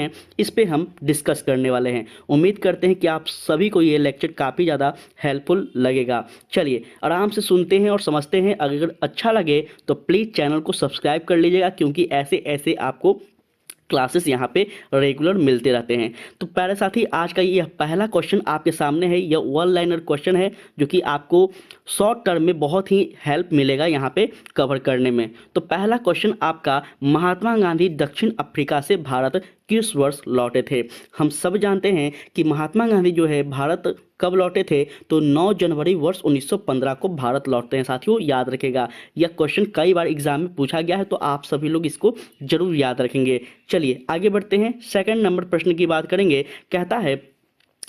हैं, इस पे हम डिस्कस करने वाले हैं। उम्मीद करते हैं कि आप सभी को ये लेक्चर काफ़ी ज़्यादा हेल्पफुल लगेगा। चलिए आराम से सुनते हैं और समझते हैं। अगर अच्छा लगे तो प्लीज़ चैनल को सब्सक्राइब कर लीजिएगा, क्योंकि ऐसे ऐसे आपको क्लासेस यहाँ पे रेगुलर मिलते रहते हैं। तो प्यारे साथी, आज का यह पहला क्वेश्चन आपके सामने है। यह वन लाइनर क्वेश्चन है जो कि आपको शॉर्ट टर्म में बहुत ही हेल्प मिलेगा यहाँ पे कवर करने में। तो पहला क्वेश्चन आपका, महात्मा गांधी दक्षिण अफ्रीका से भारत किस वर्ष लौटे थे? हम सब जानते हैं कि महात्मा गांधी जो है भारत कब लौटे थे, तो 9 जनवरी वर्ष 1915 को भारत लौटते हैं। साथियों याद रखेगा, यह क्वेश्चन कई बार एग्जाम में पूछा गया है, तो आप सभी लोग इसको जरूर याद रखेंगे। चलिए आगे बढ़ते हैं, सेकंड नंबर प्रश्न की बात करेंगे। कहता है,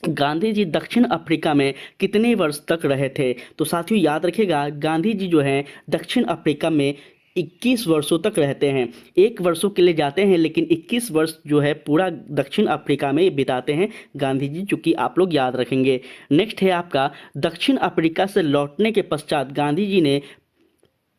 गांधी जी दक्षिण अफ्रीका में कितने वर्ष तक रहे थे? तो साथियों याद रखिएगा, गांधी जी जो हैं दक्षिण अफ्रीका में 21 वर्षों तक रहते हैं। एक वर्षों के लिए जाते हैं, लेकिन 21 वर्ष जो है पूरा दक्षिण अफ्रीका में बिताते हैं गांधी जी, जो कि आप लोग याद रखेंगे। नेक्स्ट है आपका, दक्षिण अफ्रीका से लौटने के पश्चात गांधी जी ने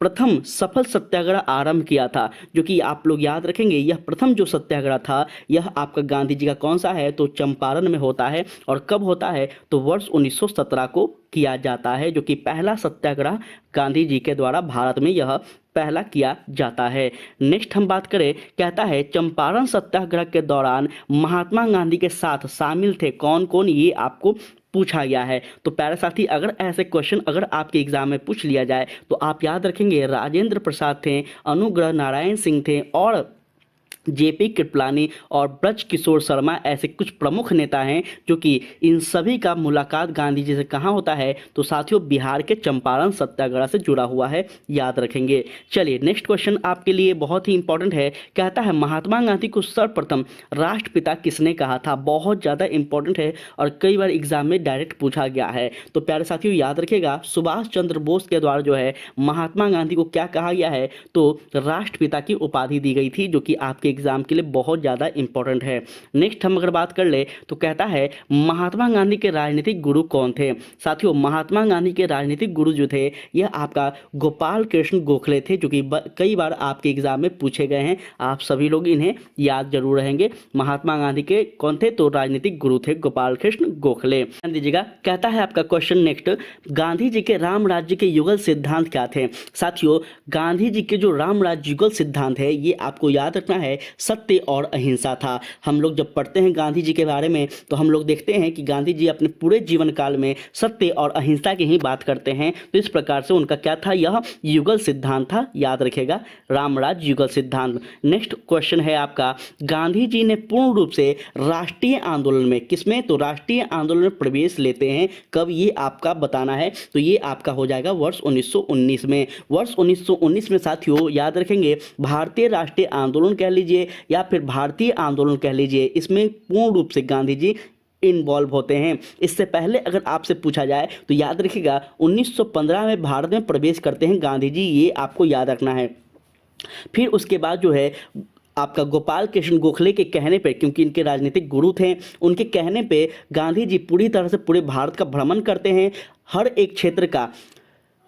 प्रथम सफल सत्याग्रह आरंभ किया था, जो कि आप लोग याद रखेंगे। यह प्रथम जो सत्याग्रह था यह आपका गांधी जी का कौन सा है, तो चंपारण में होता है। और कब होता है, तो वर्ष 1917 को किया जाता है, जो कि पहला सत्याग्रह गांधी जी के द्वारा भारत में यह पहला किया जाता है। नेक्स्ट हम बात करें, कहता है चंपारण सत्याग्रह के दौरान महात्मा गांधी के साथ शामिल थे कौन कौन, ये आपको पूछा गया है। तो प्यारे साथी, अगर ऐसे क्वेश्चन अगर आपके एग्जाम में पूछ लिया जाए तो आप याद रखेंगे, राजेंद्र प्रसाद थे, अनुग्रह नारायण सिंह थे, और जेपी कृपलानी और ब्रज किशोर शर्मा ऐसे कुछ प्रमुख नेता हैं, जो कि इन सभी का मुलाकात गांधी जी से कहाँ होता है, तो साथियों बिहार के चंपारण सत्याग्रह से जुड़ा हुआ है, याद रखेंगे। चलिए नेक्स्ट क्वेश्चन आपके लिए बहुत ही इंपॉर्टेंट है। कहता है, महात्मा गांधी को सर्वप्रथम राष्ट्रपिता किसने कहा था? बहुत ज़्यादा इंपॉर्टेंट है और कई बार एग्जाम में डायरेक्ट पूछा गया है। तो प्यारे साथियों याद रखिएगा, सुभाष चंद्र बोस के द्वारा जो है महात्मा गांधी को क्या कहा गया है, तो राष्ट्रपिता की उपाधि दी गई थी, जो कि आपके एग्जाम के लिए बहुत ज़्यादा इंपॉर्टेंट है। नेक्स्ट हम अगर बात कर ले तो कहता है, महात्मा गांधी के राजनीतिक गुरु कौन थे? साथियों महात्मा गांधी के राजनीतिक गुरु जो थे यह आपका गोपाल कृष्ण गोखले थे, जो कि कई बार आपके एग्जाम में पूछे गए हैं। आप सभी लोग इन्हें याद जरूर रहेंगे। महात्मा गांधी के कौन थे, तो राजनीतिक गुरु थे गोपाल कृष्ण गोखले। ध्यान दीजिएगा, कहता है आपका क्वेश्चन नेक्स्ट, गांधी जी के राम राज्य के युगल सिद्धांत क्या थे? साथियों गांधी जी के जो राम राज्य युगल सिद्धांत है ये आपको याद रखना है, सत्य और अहिंसा था। हम लोग जब पढ़ते हैं गांधी जी के बारे में तो हम लोग देखते हैं कि गांधी जी अपने पूरे जीवन काल में सत्य और अहिंसा की ही बात करते हैं। तो इस प्रकार से उनका क्या था, यह युगल सिद्धांत था, याद रखेगा, रामराज युगल सिद्धांत। नेक्स्ट क्वेश्चन है आपका, गांधी जी ने पूर्ण रूप से राष्ट्रीय आंदोलन में किसमें, तो राष्ट्रीय आंदोलन में प्रवेश लेते हैं कब, ये आपका बताना है। तो ये आपका हो जाएगा वर्ष 1919 में। वर्ष 1919 में साथियों याद रखेंगे, भारतीय राष्ट्रीय आंदोलन कह लीजिए या फिर भारतीय आंदोलन कह लीजिए, इसमें पूर्ण रूप से गांधी जी इन्वॉल्व होते हैं। इससे पहले अगर आपसे पूछा जाए तो याद रखिएगा 1915 में भारत में प्रवेश करते हैं गांधी जी, ये आपको याद रखना है। फिर उसके बाद जो है आपका गोपाल कृष्ण गोखले के कहने पे, क्योंकि इनके राजनीतिक गुरु थे, उनके कहने पे गांधी जी पूरी तरह से पूरे भारत का भ्रमण करते हैं, हर एक क्षेत्र का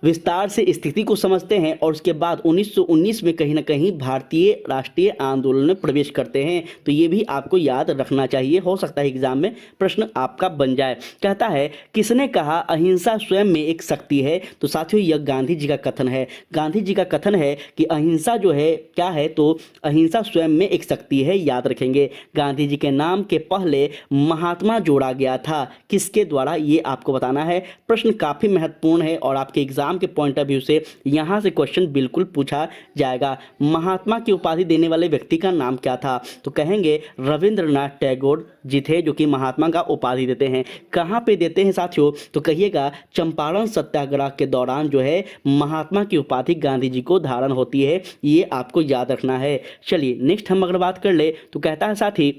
विस्तार से स्थिति को समझते हैं, और उसके बाद 1919 में कहीं ना कहीं भारतीय राष्ट्रीय आंदोलन में प्रवेश करते हैं। तो ये भी आपको याद रखना चाहिए, हो सकता है एग्जाम में प्रश्न आपका बन जाए। कहता है, किसने कहा अहिंसा स्वयं में एक शक्ति है? तो साथियों यह गांधी जी का कथन है। गांधी जी का कथन है कि अहिंसा जो है क्या है, तो अहिंसा स्वयं में एक शक्ति है, याद रखेंगे। गांधी जी के नाम के पहले महात्मा जोड़ा गया था, किसके द्वारा, ये आपको बताना है। प्रश्न काफ़ी महत्वपूर्ण है और आपके एग्जाम के पॉइंट ऑफ व्यू से यहां से क्वेश्चन बिल्कुल पूछा जाएगा। महात्मा की उपाधि देने वाले व्यक्ति का नाम क्या था? तो कहेंगे रविंद्रनाथ टैगोर जी थे, जो कि महात्मा का उपाधि देते हैं। कहां पे देते हैं साथियों? तो कहिएगा चंपारण सत्याग्रह के दौरान जो है महात्मा की उपाधि गांधी जी को धारण होती है, ये आपको याद रखना है। चलिए नेक्स्ट हम अगर बात कर ले तो कहता है साथी,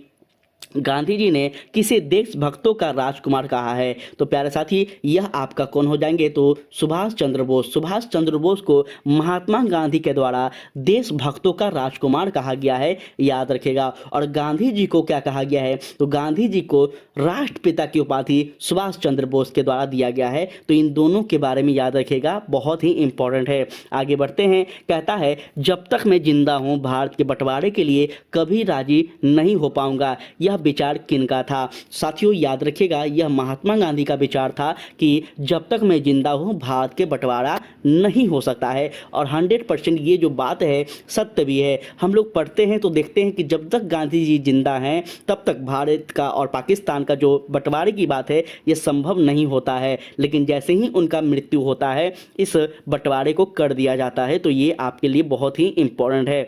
गांधी जी ने किसे देशभक्तों का राजकुमार कहा है? तो प्यारे साथी, यह आपका कौन हो जाएंगे? तो सुभाष चंद्र बोस। सुभाष चंद्र बोस को महात्मा गांधी के द्वारा देशभक्तों का राजकुमार कहा गया है, याद रखेगा। और गांधी जी को क्या कहा गया है? तो गांधी जी को राष्ट्रपिता की उपाधि सुभाष चंद्र बोस के द्वारा दिया गया है। तो इन दोनों के बारे में याद रखेगा, बहुत ही इंपॉर्टेंट है। आगे बढ़ते हैं। कहता है, जब तक मैं जिंदा हूं भारत के बंटवारे के लिए कभी राजी नहीं हो पाऊंगा। यह विचार किनका था? साथियों याद रखिएगा, यह महात्मा गांधी का विचार था कि जब तक मैं जिंदा हूं भारत के बंटवारा नहीं हो सकता है। और 100% ये जो बात है सत्य भी है। हम लोग पढ़ते हैं तो देखते हैं कि जब तक गांधी जी जिंदा हैं तब तक भारत का और पाकिस्तान का जो बंटवारे की बात है ये संभव नहीं होता है। लेकिन जैसे ही उनका मृत्यु होता है इस बंटवारे को कर दिया जाता है। तो ये आपके लिए बहुत ही इंपॉर्टेंट है।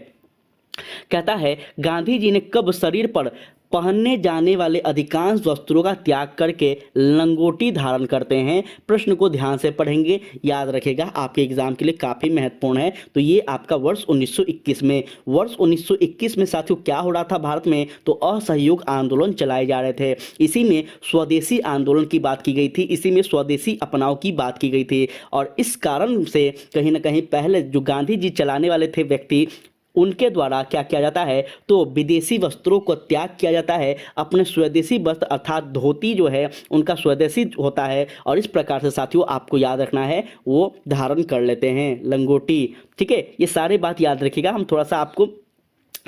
कहता है, गांधी जी ने कब शरीर पर पहनने जाने वाले अधिकांश वस्त्रों का त्याग करके लंगोटी धारण करते हैं? प्रश्न को ध्यान से पढ़ेंगे, याद रखेगा, आपके एग्जाम के लिए काफ़ी महत्वपूर्ण है। तो ये आपका वर्ष 1921 में, वर्ष 1921 में साथियों क्या हो रहा था भारत में? तो असहयोग आंदोलन चलाए जा रहे थे। इसी में स्वदेशी आंदोलन की बात की गई थी, इसी में स्वदेशी अपनाव की बात की गई थी। और इस कारण से कहीं ना कहीं पहले जो गांधी जी चलाने वाले थे व्यक्ति, उनके द्वारा क्या किया जाता है? तो विदेशी वस्त्रों को त्याग किया जाता है। अपने स्वदेशी वस्त्र अर्थात धोती जो है उनका स्वदेशी होता है। और इस प्रकार से साथियों आपको याद रखना है, वो धारण कर लेते हैं लंगोटी। ठीक है, ये सारे बात याद रखिएगा, हम थोड़ा सा आपको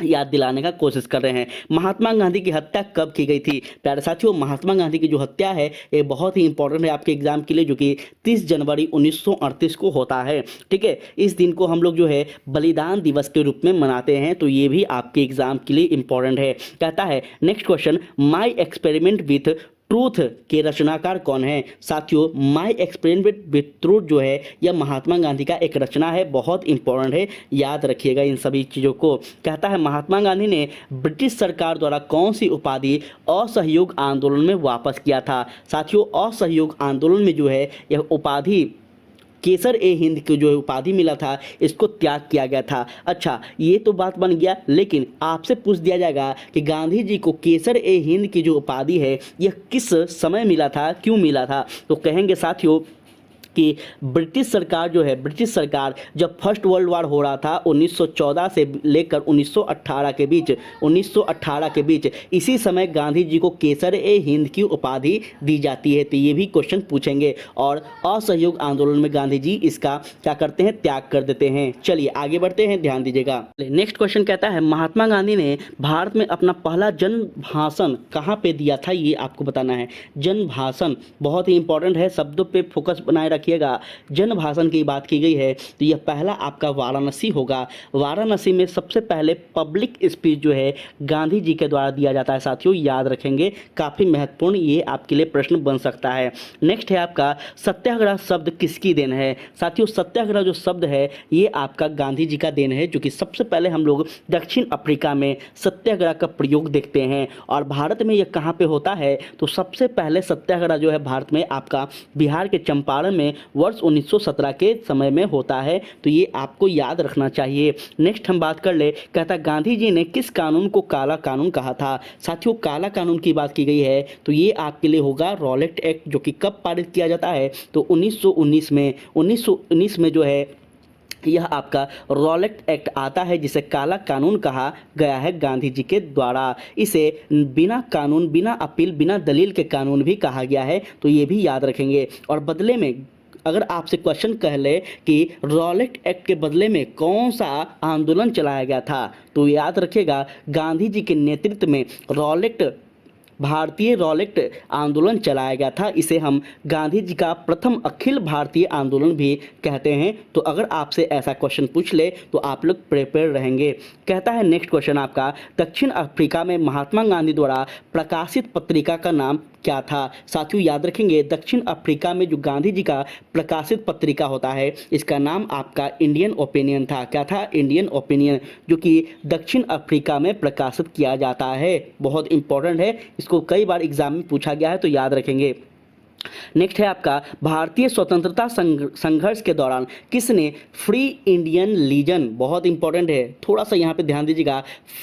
याद दिलाने का कोशिश कर रहे हैं। महात्मा गांधी की हत्या कब की गई थी? प्यारे साथियों, महात्मा गांधी की जो हत्या है ये बहुत ही इंपॉर्टेंट है आपके एग्जाम के लिए, जो कि 30 जनवरी 1938 को होता है। ठीक है, इस दिन को हम लोग जो है बलिदान दिवस के रूप में मनाते हैं। तो ये भी आपके एग्जाम के लिए इंपॉर्टेंट है। कहता है next question, my experiment with truth के रचनाकार कौन है? साथियों, माई एक्सपेरिमेंट विथ ट्रूथ जो है यह महात्मा गांधी का एक रचना है, बहुत इंपॉर्टेंट है, याद रखिएगा इन सभी चीज़ों को। कहता है, महात्मा गांधी ने ब्रिटिश सरकार द्वारा कौन सी उपाधि असहयोग आंदोलन में वापस किया था? साथियों, असहयोग आंदोलन में जो है यह उपाधि केसर ए हिंद की जो उपाधि मिला था इसको त्याग किया गया था। अच्छा, ये तो बात बन गया, लेकिन आपसे पूछ दिया जाएगा कि गांधी जी को केसर ए हिंद की जो उपाधि है यह किस समय मिला था, क्यों मिला था? तो कहेंगे साथियों कि ब्रिटिश सरकार जो है, ब्रिटिश सरकार जब फर्स्ट वर्ल्ड वार हो रहा था 1914 से लेकर 1918 के बीच, 1918 के बीच, इसी समय गांधी जी को केसर ए हिंद की उपाधि दी जाती है। तो ये भी क्वेश्चन पूछेंगे। और असहयोग आंदोलन में गांधी जी इसका क्या करते हैं? त्याग कर देते हैं। चलिए आगे बढ़ते हैं, ध्यान दीजिएगा। नेक्स्ट क्वेश्चन कहता है, महात्मा गांधी ने भारत में अपना पहला जन भाषण कहाँ पे दिया था? ये आपको बताना है। जन भाषण बहुत ही इंपॉर्टेंट है, शब्दों पे फोकस बनाए रखिएगा। जन भाषण की बात की गई है तो यह पहला आपका वाराणसी होगा। वाराणसी में सबसे पहले पब्लिक स्पीच जो है गांधी जी के द्वारा दिया जाता है। साथियों याद रखेंगे, काफी महत्वपूर्ण, ये आपके लिए प्रश्न बन सकता है। नेक्स्ट है आपका, सत्याग्रह शब्द किसकी देन है? साथियों, सत्याग्रह जो शब्द है ये आपका गांधी जी का देन है, जो कि सबसे पहले हम लोग दक्षिण अफ्रीका में सत्याग्रह का प्रयोग देखते हैं। और भारत में यह कहाँ पे होता है? तो सबसे पहले सत्याग्रह जो है भारत में आपका बिहार के चंपारण में वर्ष 1917 के समय में होता है। तो ये आपको याद रखना चाहिए। नेक्स्ट हम बात कर ले, कहता गांधी जी ने किस कानून को काला कानून कहा था? साथियों, काला कानून की बात की गई है तो ये आपके लिए होगा रॉलेट एक्ट, जो कि कब पारित किया जाता है? तो 1919 में, 1919 में जो है यह आपका रॉलेट एक्ट आता है, जिसे काला कानून कहा गया है गांधी जी के द्वारा। इसे बिना कानून, बिना अपील, बिना दलील के कानून भी कहा गया है। तो ये भी याद रखेंगे। और बदले में अगर आपसे क्वेश्चन कह ले कि रॉलेट एक्ट के बदले में कौन सा आंदोलन चलाया गया था, तो याद रखिएगा गांधी जी के नेतृत्व में भारतीय रॉलेट आंदोलन चलाया गया था। इसे हम गांधी जी का प्रथम अखिल भारतीय आंदोलन भी कहते हैं। तो अगर आपसे ऐसा क्वेश्चन पूछ ले तो आप लोग प्रिपेयर रहेंगे। कहता है नेक्स्ट क्वेश्चन आपका, दक्षिण अफ्रीका में महात्मा गांधी द्वारा प्रकाशित पत्रिका का नाम क्या था? साथियों याद रखेंगे, दक्षिण अफ्रीका में जो गांधी जी का प्रकाशित पत्रिका होता है इसका नाम आपका इंडियन ओपिनियन था। क्या था? इंडियन ओपिनियन, जो कि दक्षिण अफ्रीका में प्रकाशित किया जाता है। बहुत इंपॉर्टेंट है, इसको कई बार एग्जाम में पूछा गया है, तो याद रखेंगे। नेक्स्ट है आपका भारतीय स्वतंत्रता संघर्ष के दौरान किसने फ्री इंडियन लीजन, बहुत इंपॉर्टेंट है, थोड़ा सा यहाँ पे ध्यान दीजिएगा,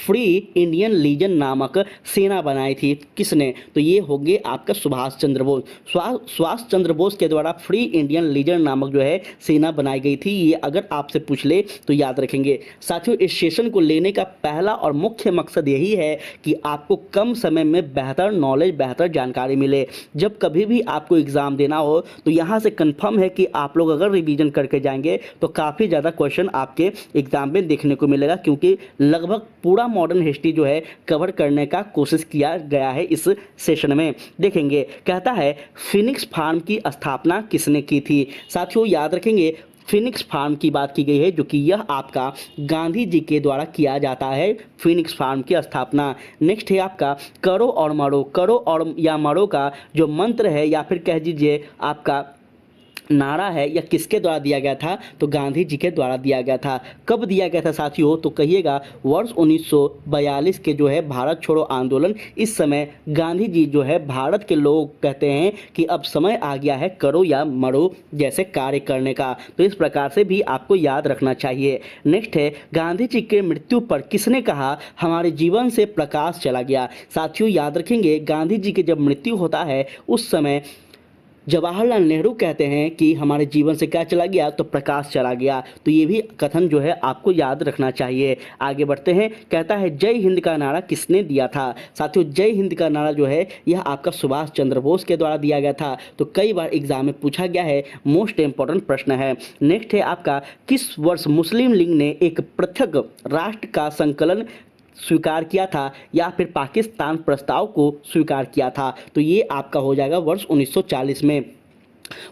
फ्री इंडियन लीजन नामक सेना बनाई थी किसने? तो ये हो गए आपका सुभाष चंद्र बोस। सुभाष चंद्र बोस के द्वारा फ्री इंडियन लीजन नामक जो है सेना बनाई गई थी। ये अगर आपसे पूछ ले तो याद रखेंगे। साथियों, इस सेशन को लेने का पहला और मुख्य मकसद यही है कि आपको कम समय में बेहतर नॉलेज, बेहतर जानकारी मिले। जब कभी भी आपको एग्जाम देना हो तो यहाँ से कंफर्म है कि आप लोग अगर रिवीजन करके जाएंगे तो काफ़ी ज़्यादा क्वेश्चन आपके एग्जाम में देखने को मिलेगा, क्योंकि लगभग पूरा मॉडर्न हिस्ट्री जो है कवर करने का कोशिश किया गया है इस सेशन में। देखेंगे, कहता है फिनिक्स फार्म की स्थापना किसने की थी? साथियों याद रखेंगे, फिनिक्स फार्म की बात की गई है, जो कि यह आपका गांधी जी के द्वारा किया जाता है, फिनिक्स फार्म की स्थापना। नेक्स्ट है आपका करो और मरो। करो और या मरो का जो मंत्र है या फिर कह दीजिए आपका नारा है, यह किसके द्वारा दिया गया था? तो गांधी जी के द्वारा दिया गया था। कब दिया गया था साथियों? तो कहिएगा वर्ष 1942 के जो है भारत छोड़ो आंदोलन। इस समय गांधी जी जो है भारत के लोग कहते हैं कि अब समय आ गया है करो या मरो जैसे कार्य करने का, तो इस प्रकार से भी आपको याद रखना चाहिए। नेक्स्ट है गांधी जी के मृत्यु पर किसने कहा हमारे जीवन से प्रकाश चला गया? साथियों याद रखेंगे, गांधी जी के जब मृत्यु होता है उस समय जवाहरलाल नेहरू कहते हैं कि हमारे जीवन से क्या चला गया? तो प्रकाश चला गया। तो ये भी कथन जो है आपको याद रखना चाहिए। आगे बढ़ते हैं, कहता है जय हिंद का नारा किसने दिया था? साथियों जय हिंद का नारा जो है यह आपका सुभाष चंद्र बोस के द्वारा दिया गया था। तो कई बार एग्जाम में पूछा गया है, मोस्ट इंपॉर्टेंट प्रश्न है। नेक्स्ट है आपका किस वर्ष मुस्लिम लीग ने एक पृथक राष्ट्र का संकलन स्वीकार किया था या फिर पाकिस्तान प्रस्ताव को स्वीकार किया था? तो ये आपका हो जाएगा वर्ष 1940 में।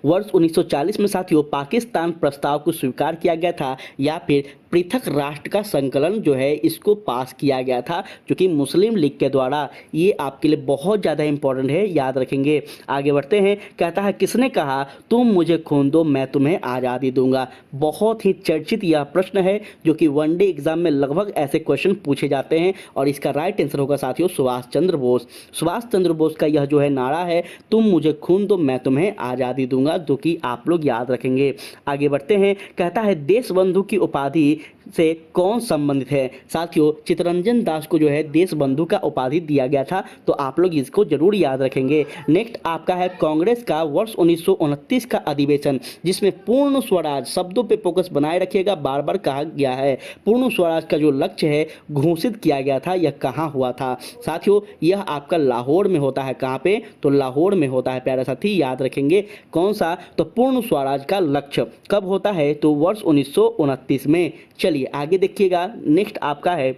वर्ष 1940 में साथियों पाकिस्तान प्रस्ताव को स्वीकार किया गया था या फिर पृथक राष्ट्र का संकलन जो है इसको पास किया गया था, जो कि मुस्लिम लीग के द्वारा। ये आपके लिए बहुत ज़्यादा इंपॉर्टेंट है, याद रखेंगे। आगे बढ़ते हैं, कहता है किसने कहा तुम मुझे खून दो मैं तुम्हें आज़ादी दूंगा? बहुत ही चर्चित यह प्रश्न है जो कि वनडे एग्जाम में लगभग ऐसे क्वेश्चन पूछे जाते हैं और इसका राइट आंसर होगा साथियों सुभाष चंद्र बोस। सुभाष चंद्र बोस का यह जो है नारा है, तुम मुझे खून दो मैं तुम्हें आज़ादी दूंगा, जो कि आप लोग याद रखेंगे। आगे बढ़ते हैं, कहता है देश बंधु की उपाधि से कौन संबंधित है? साथियों चित्तरंजन दास को जो है देश बंधु का उपाधि दिया गया था, तो आप लोग इसको जरूर याद रखेंगे। नेक्स्ट आपका है कांग्रेस का वर्ष 1929 का अधिवेशन जिसमें पूर्ण स्वराज, शब्दों पे फोकस बनाए रखिएगा, बार बार कहा गया है। पूर्ण स्वराज का जो लक्ष्य है घोषित किया गया था, यह कहाँ हुआ था? साथियों यह आपका लाहौर में होता है। कहाँ पे? तो लाहौर में होता है प्यारे साथी, याद रखेंगे। कौन सा? तो पूर्ण स्वराज का लक्ष्य कब होता है? तो वर्ष 1929 में। चलिए आगे देखिएगा, नेक्स्ट आपका है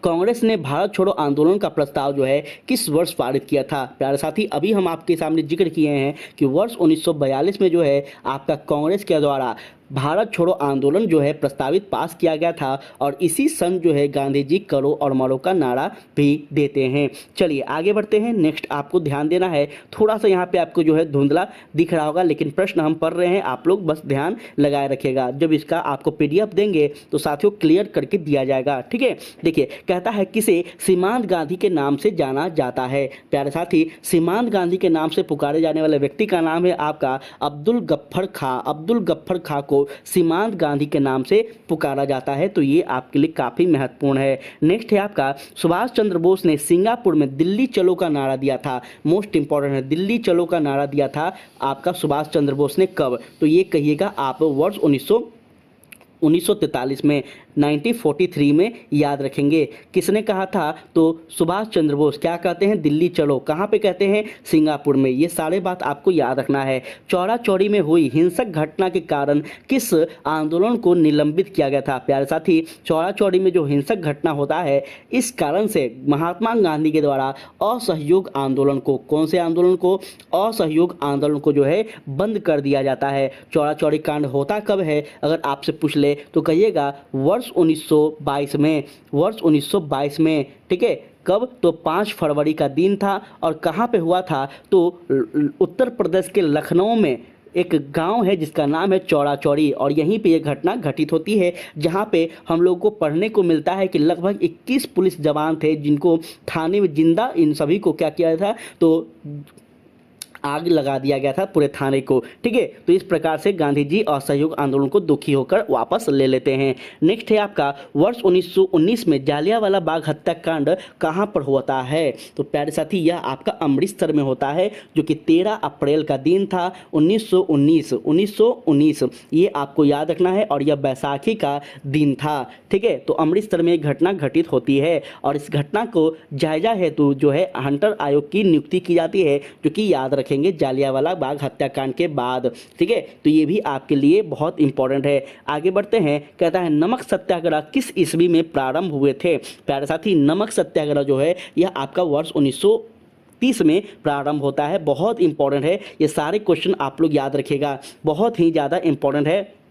कांग्रेस ने भारत छोड़ो आंदोलन का प्रस्ताव जो है किस वर्ष पारित किया था? प्यारे साथी अभी हम आपके सामने जिक्र किए हैं कि वर्ष 1942 में जो है आपका कांग्रेस के द्वारा भारत छोड़ो आंदोलन जो है प्रस्तावित पास किया गया था और इसी सन जो है गांधी जी करो और मरो का नारा भी देते हैं। चलिए आगे बढ़ते हैं। नेक्स्ट आपको ध्यान देना है, थोड़ा सा यहाँ पे आपको जो है धुंधला दिख रहा होगा, लेकिन प्रश्न हम पढ़ रहे हैं, आप लोग बस ध्यान लगाए रखिएगा। जब इसका आपको PDF देंगे तो साथियों क्लियर करके दिया जाएगा, ठीक है। देखिए कहता है किसे सीमांत गांधी के नाम से जाना जाता है? प्यारे साथी सीमांत गांधी के नाम से पुकारे जाने वाले व्यक्ति का नाम है आपका अब्दुल गफ्फर खां। अब्दुल गफ्फर खां को सीमांत गांधी के नाम से पुकारा जाता है, तो ये आपके लिए काफी महत्वपूर्ण है। नेक्स्ट है आपका सुभाष चंद्र बोस ने सिंगापुर में दिल्ली चलो का नारा दिया था। मोस्ट इंपॉर्टेंट है, दिल्ली चलो का नारा दिया था आपका सुभाष चंद्र बोस ने कब? तो ये कहिएगा आप वर्ष 1943 में, 1943 में याद रखेंगे। किसने कहा था? तो सुभाष चंद्र बोस। क्या कहते हैं? दिल्ली चलो। कहाँ पे कहते हैं? सिंगापुर में। ये सारे बात आपको याद रखना है। चौरा चौरी में हुई हिंसक घटना के कारण किस आंदोलन को निलंबित किया गया था? प्यारे साथी चौरा चौरी में जो हिंसक घटना होता है इस कारण से महात्मा गांधी के द्वारा असहयोग आंदोलन को, कौन से आंदोलन को? असहयोग आंदोलन को जो है बंद कर दिया जाता है। चौरा चौरी कांड होता कब है अगर आपसे पूछ ले तो कहिएगा वर्ष 1922 में। वर्ष 1922 में, ठीक है। कब? तो 5 फरवरी का दिन था और कहाँ पे हुआ था? तो उत्तर प्रदेश के लखनऊ में एक गांव है जिसका नाम है चौरा चौरी और यहीं पे ये घटना घटित होती है, जहां पे हम लोगों को पढ़ने को मिलता है कि लगभग 21 पुलिस जवान थे जिनको थाने में जिंदा इन सभी को क्या किया था? तो आग लगा दिया गया था पूरे थाने को। ठीक है, तो इस प्रकार से गांधी जी असहयोग आंदोलन को दुखी होकर वापस ले लेते हैं। नेक्स्ट है आपका वर्ष 1919 में जालियांवाला बाग हत्याकांड कहां पर होता है? तो प्यारे साथी यह आपका अमृतसर में होता है, जो कि 13 अप्रैल का दिन था 1919। ये आपको याद रखना है, और यह बैसाखी का दिन था। ठीक है, तो अमृतसर में एक घटना घटित होती है, और इस घटना को जायजा हेतु जो है हंटर आयोग की नियुक्ति की जाती है, जो कि याद रखेंगे जालियांवाला बाग हत्याकांड के बाद। ठीक है, तो ये भी आपके लिए बहुत इंपॉर्टेंट है। आगे बढ़ते हैं, कहता है नमक सत्याग्रह किस ईस्वी में प्रारंभ हुए थे? प्यारे साथी नमक सत्याग्रह जो है यह आपका वर्ष 1930 में प्रारंभ होता है। बहुत इंपॉर्टेंट है, ये सारे क्वेश्चन आप लोग याद रखिएगा, बहुत ही ज़्यादा इंपॉर्टेंट है।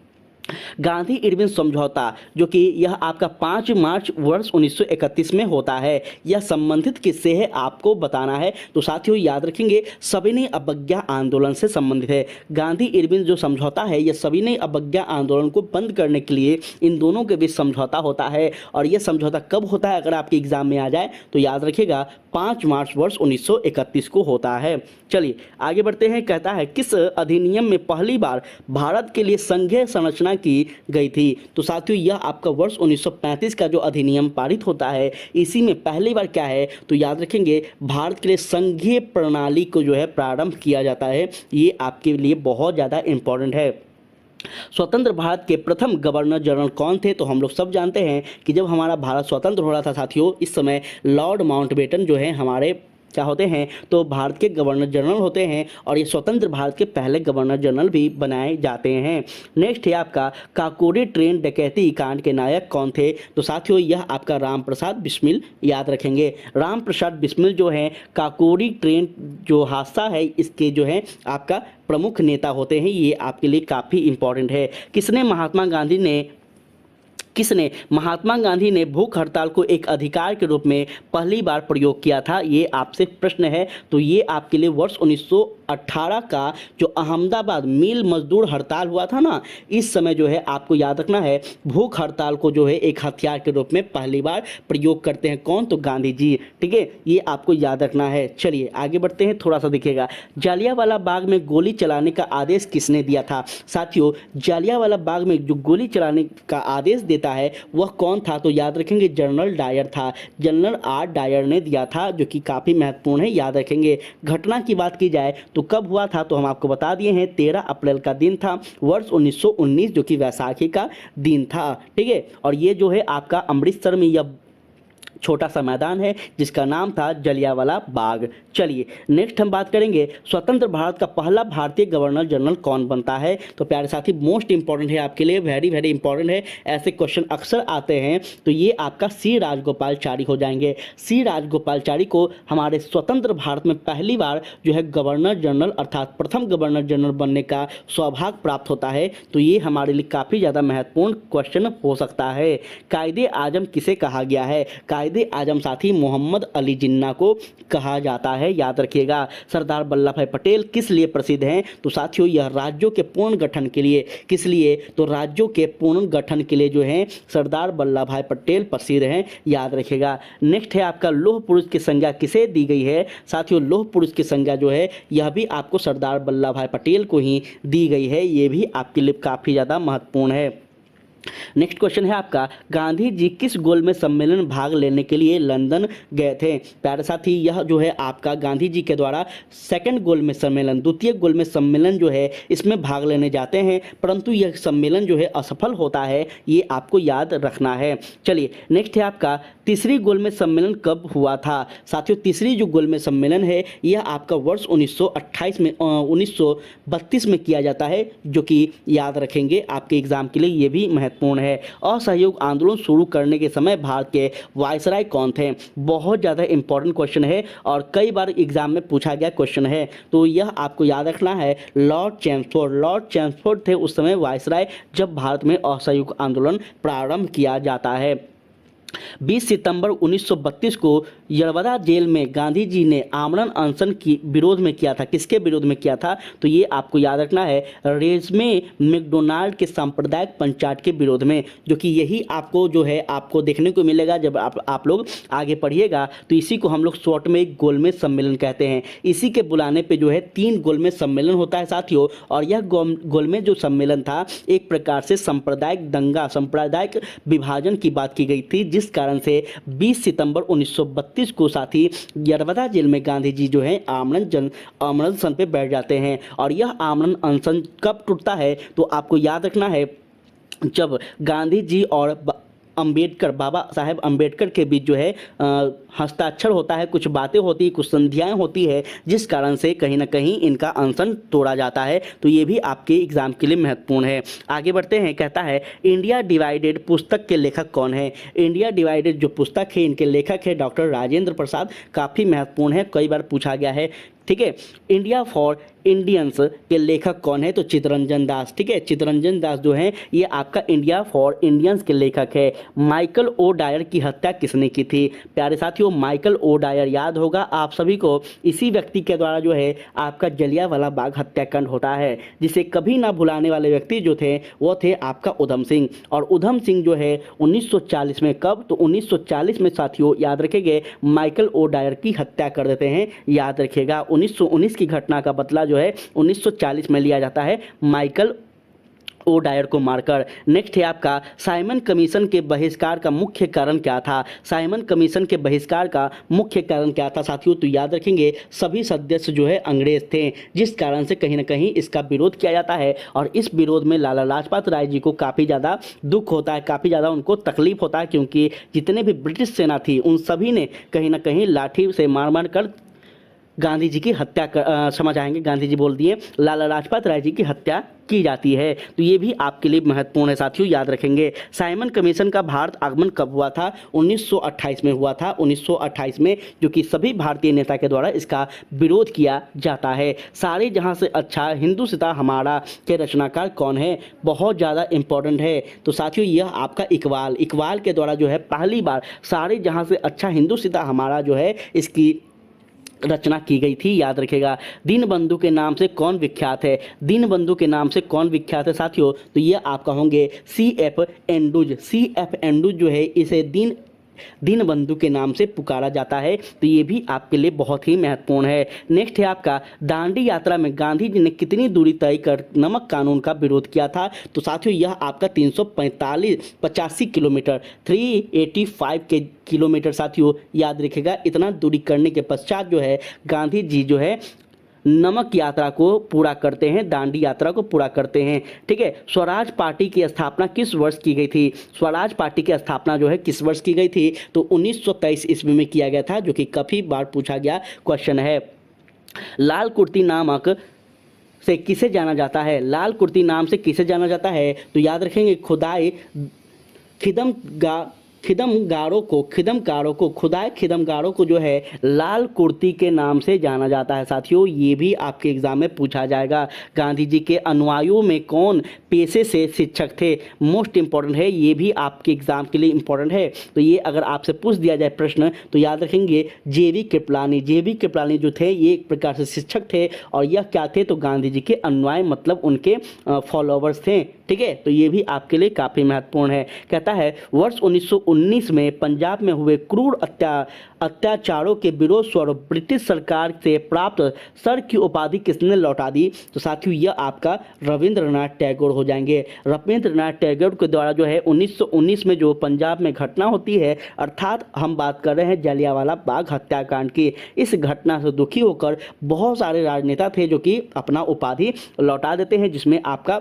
गांधी इरविन समझौता जो कि यह आपका 5 मार्च वर्ष 1931 में होता है, यह संबंधित किससे है आपको बताना है। तो साथियों याद रखेंगे सविनय अवज्ञा आंदोलन से संबंधित है। गांधी इरविन जो समझौता है यह सविनय अवज्ञा आंदोलन को बंद करने के लिए इन दोनों के बीच समझौता होता है। और यह समझौता कब होता है अगर आपके एग्जाम में आ जाए तो याद रखिएगा 5 मार्च वर्ष 1931 को होता है। चलिए आगे बढ़ते हैं, कहता है किस अधिनियम में पहली बार भारत के लिए संघीय संरचना की गई थी? तो साथियों यह आपका वर्ष 1935 का जो अधिनियम पारित होता है, इसी में पहली बार क्या है तो याद रखेंगे भारत के लिए संघीय प्रणाली को जो है प्रारंभ किया जाता है। ये आपके लिए बहुत ज़्यादा इंपॉर्टेंट है। स्वतंत्र भारत के प्रथम गवर्नर जनरल कौन थे? तो हम लोग सब जानते हैं कि जब हमारा भारत स्वतंत्र हो रहा था साथियों, इस समय लॉर्ड माउंटबेटन जो है हमारे क्या होते हैं तो भारत के गवर्नर जनरल होते हैं, और ये स्वतंत्र भारत के पहले गवर्नर जनरल भी बनाए जाते हैं। नेक्स्ट है आपका काकोरी ट्रेन डकैती कांड के नायक कौन थे? तो साथियों यह आपका राम प्रसाद बिस्मिल, याद रखेंगे राम प्रसाद बिस्मिल जो है काकोरी ट्रेन जो हादसा है इसके जो है आपका प्रमुख नेता होते हैं। ये आपके लिए काफ़ी इंपॉर्टेंट है। किसने महात्मा गांधी ने भूख हड़ताल को एक अधिकार के रूप में पहली बार प्रयोग किया था? ये आपसे प्रश्न है। तो ये आपके लिए वर्ष 1918 का जो अहमदाबाद मिल मजदूर हड़ताल हुआ था ना, इस समय जो है आपको याद रखना है भूख हड़ताल को जो है एक हथियार के रूप में पहली बार प्रयोग करते हैं कौन? तो गांधी जी। ठीक है, ये आपको याद रखना है। चलिए आगे बढ़ते हैं, थोड़ा सा देखिएगा जालियांवाला बाग में गोली चलाने का आदेश किसने दिया था? साथियों जालियांवाला बाग में जो गोली चलाने का आदेश देता है वह कौन था? तो याद रखेंगे जनरल डायर था, जनरल आर डायर ने दिया था, जो कि काफ़ी महत्वपूर्ण है, याद रखेंगे। घटना की बात की जाए तो कब हुआ था तो हम आपको बता दिए हैं 13 अप्रैल का दिन था वर्ष 1919, जो कि वैसाखी का दिन था। ठीक है, और ये जो है आपका अमृतसर में यह छोटा सा मैदान है जिसका नाम था जलियांवाला बाग। चलिए नेक्स्ट हम बात करेंगे स्वतंत्र भारत का पहला भारतीय गवर्नर जनरल कौन बनता है? तो प्यारे साथी मोस्ट इंपॉर्टेंट है आपके लिए, वेरी वेरी इंपॉर्टेंट है, ऐसे क्वेश्चन अक्सर आते हैं। तो ये आपका सी राजगोपालचारी हो जाएंगे। सी राजगोपालचारी को हमारे स्वतंत्र भारत में पहली बार जो है गवर्नर जनरल अर्थात प्रथम गवर्नर जनरल बनने का सौभाग्य प्राप्त होता है। तो ये हमारे लिए काफ़ी ज़्यादा महत्वपूर्ण क्वेश्चन हो सकता है। कायदे आजम किसे कहा गया है? कायदे आजम साथी मोहम्मद अली जिन्ना को कहा जाता है, याद रखिएगा। सरदार वल्लभ भाई पटेल किस लिए प्रसिद्ध हैं? तो साथियों यह राज्यों के पूर्ण गठन के लिए। किस लिए? तो राज्यों के पूर्ण गठन के लिए जो है सरदार वल्लभ भाई पटेल प्रसिद्ध हैं, याद रखिएगा। नेक्स्ट है आपका लौह पुरुष की संज्ञा किसे दी गई है? साथियों लौह पुरुष की संज्ञा जो है यह भी आपको सरदार वल्लभ भाई पटेल को ही दी गई है। ये भी आपके लिए काफ़ी ज़्यादा महत्वपूर्ण है। नेक्स्ट क्वेश्चन है आपका गांधी जी किस गोलमेज सम्मेलन भाग लेने के लिए लंदन गए थे? प्यारे साथी यह जो है आपका गांधी जी के द्वारा सेकंड गोलमेज सम्मेलन, द्वितीय गोलमेज सम्मेलन जो है इसमें भाग लेने जाते हैं, परंतु यह सम्मेलन जो है असफल होता है, ये आपको याद रखना है। चलिए नेक्स्ट है आपका तीसरी गोलमेज सम्मेलन कब हुआ था? साथियों तीसरी जो गोलमेज सम्मेलन है यह आपका वर्ष 1932 में किया जाता है, जो कि याद रखेंगे आपके एग्जाम के लिए ये भी महत्वपूर्ण है। असहयोग आंदोलन शुरू करने के समय भारत के वायसराय कौन थे? बहुत ज़्यादा इंपॉर्टेंट क्वेश्चन है और कई बार एग्जाम में पूछा गया क्वेश्चन है। तो यह आपको याद रखना है लॉर्ड चैम्सफोर्ड। लॉर्ड चैम्सफोर्ड थे उस समय वायसराय जब भारत में असहयोग आंदोलन प्रारंभ किया जाता है। 20 सितंबर 1932 को यरवदा जेल में गांधी जी ने आमरण अनशन की विरोध में किया था। किसके विरोध में किया था? तो ये आपको याद रखना है, रेज़मे मैकडोनाल्ड के सांप्रदायिक पंचायत के विरोध में, जो कि यही आपको जो है आपको देखने को मिलेगा जब आप लोग आगे पढ़िएगा। तो इसी को हम लोग शॉर्ट में एक गोलमेज सम्मेलन कहते हैं। इसी के बुलाने पे जो है 3 गोलमेज सम्मेलन होता है साथियों, और यह गोलमेज जो सम्मेलन था एक प्रकार से सांप्रदायिक दंगा, सांप्रदायिक विभाजन की बात की गई थी, जिस कारण से 20 सितंबर 1932 को साथी यरवदा जेल में गांधी जी जो है आमरण अनशन पे बैठ जाते हैं। और यह आमरण अनशन कब टूटता है? तो आपको याद रखना है, जब गांधी जी और अंबेडकर, बाबा साहेब अंबेडकर के बीच जो है हस्ताक्षर होता है, कुछ बातें होती है, कुछ संधियाएं होती है, जिस कारण से कहीं ना कहीं इनका अनशन तोड़ा जाता है। तो ये भी आपके एग्जाम के लिए महत्वपूर्ण है। आगे बढ़ते हैं। कहता है इंडिया डिवाइडेड पुस्तक के लेखक कौन है? इंडिया डिवाइडेड जो पुस्तक है, इनके लेखक है डॉक्टर राजेंद्र प्रसाद। काफ़ी महत्वपूर्ण है, कई बार पूछा गया है। ठीक है, इंडिया फॉर इंडियंस के लेखक कौन है? तो चित्तरंजन दास। ठीक है, चित्तरंजन दास जो है ये आपका इंडिया फॉर इंडियंस के लेखक है। माइकल ओ डायर की हत्या किसने की थी? प्यारे साथियों, माइकल ओ डायर याद होगा आप सभी को, इसी व्यक्ति के द्वारा जो है आपका जलियांवाला बाग हत्याकांड होता है, जिसे कभी ना भुलाने वाले व्यक्ति जो थे वो थे आपका उधम सिंह। और उधम सिंह जो है 1940 में, कब? तो 1940 में साथियों याद रखेंगे, माइकल ओ डायर की हत्या कर देते हैं। याद रखिएगा, 1919 की घटना का बदला जो है 1940 में लिया जाता है माइकल ओ डायर को मारकर। नेक्स्ट है आपका साइमन कमीशन के बहिष्कार का मुख्य कारण क्या था? साइमन कमीशन के बहिष्कार का मुख्य कारण क्या था साथियों? तो याद रखेंगे, सभी सदस्य जो है अंग्रेज थे, जिस कारण से कहीं ना कहीं इसका विरोध किया जाता है। और इस विरोध में लाला लाजपत राय जी को काफ़ी ज़्यादा दुख होता है, काफ़ी ज़्यादा उनको तकलीफ होता है, क्योंकि जितने भी ब्रिटिश सेना थी उन सभी ने कहीं ना कहीं लाठी से मार मार कर गांधी जी की हत्या समझ आएंगे, गांधी जी बोल दिए, लाला लाजपत राय जी की हत्या की जाती है। तो ये भी आपके लिए महत्वपूर्ण है साथियों, याद रखेंगे। साइमन कमीशन का भारत आगमन कब हुआ था? 1928 में हुआ था, 1928 में, जो कि सभी भारतीय नेता के द्वारा इसका विरोध किया जाता है। सारे जहां से अच्छा हिंदुस्तान हमारा के रचनाकार कौन है? बहुत ज़्यादा इंपॉर्टेंट है। तो साथियों यह आपका इकबाल के द्वारा जो है पहली बार सारे जहां से अच्छा हिंदुस्तान हमारा जो है इसकी रचना की गई थी, याद रखेगा। दीनबंधु के नाम से कौन विख्यात है? दीनबंधु के नाम से कौन विख्यात है साथियों? तो ये आपका होंगे CF एंडुज। CF एंडुज जो है इसे दीनबंधु के नाम से पुकारा जाता है। तो ये भी आपके लिए बहुत ही महत्वपूर्ण है। नेक्स्ट है आपका दांडी यात्रा में गांधी जी ने कितनी दूरी तय कर नमक कानून का विरोध किया था? तो साथियों यह आपका 385 किलोमीटर, 385 किलोमीटर साथियों याद रखिएगा। इतना दूरी करने के पश्चात जो है गांधी जी जो है नमक यात्रा को पूरा करते हैं, दांडी यात्रा को पूरा करते हैं। ठीक है, स्वराज पार्टी की स्थापना किस वर्ष की गई थी? स्वराज पार्टी की स्थापना जो है किस वर्ष की गई थी? तो 1923 ईस्वी में किया गया था, जो कि काफ़ी बार पूछा गया क्वेश्चन है। लाल कुर्ती नामक से किसे जाना जाता है? लाल कुर्ती नाम से किसे जाना जाता है? तो याद रखेंगे, खुदाई खिदमगारों को जो है लाल कुर्ती के नाम से जाना जाता है साथियों। ये भी आपके एग्जाम में पूछा जाएगा। गांधी जी के अनुयायियों में कौन पेशे से शिक्षक थे? मोस्ट इंपॉर्टेंट है, ये भी आपके एग्जाम के लिए इंपॉर्टेंट है। तो ये अगर आपसे पूछ दिया जाए प्रश्न तो याद रखेंगे JV कृपलानी। JV कृपलानी जो थे ये एक प्रकार से शिक्षक थे, और यह क्या थे? तो गांधी जी के अनुयायी, मतलब उनके फॉलोवर्स थे। ठीक है, तो ये भी आपके लिए काफ़ी महत्वपूर्ण है। कहता है वर्ष 1919 में पंजाब में हुए क्रूर अत्याचारों के विरोध स्वरूप ब्रिटिश सरकार से प्राप्त सर की उपाधि किसने लौटा दी? तो साथियों यह आपका रविंद्रनाथ टैगोर हो जाएंगे। रविंद्रनाथ टैगोर के द्वारा जो है 1919 में जो पंजाब में घटना होती है, अर्थात हम बात कर रहे हैं जलियांवाला बाग हत्याकांड की, इस घटना से दुखी होकर बहुत सारे राजनेता थे जो कि अपना उपाधि लौटा देते हैं, जिसमें आपका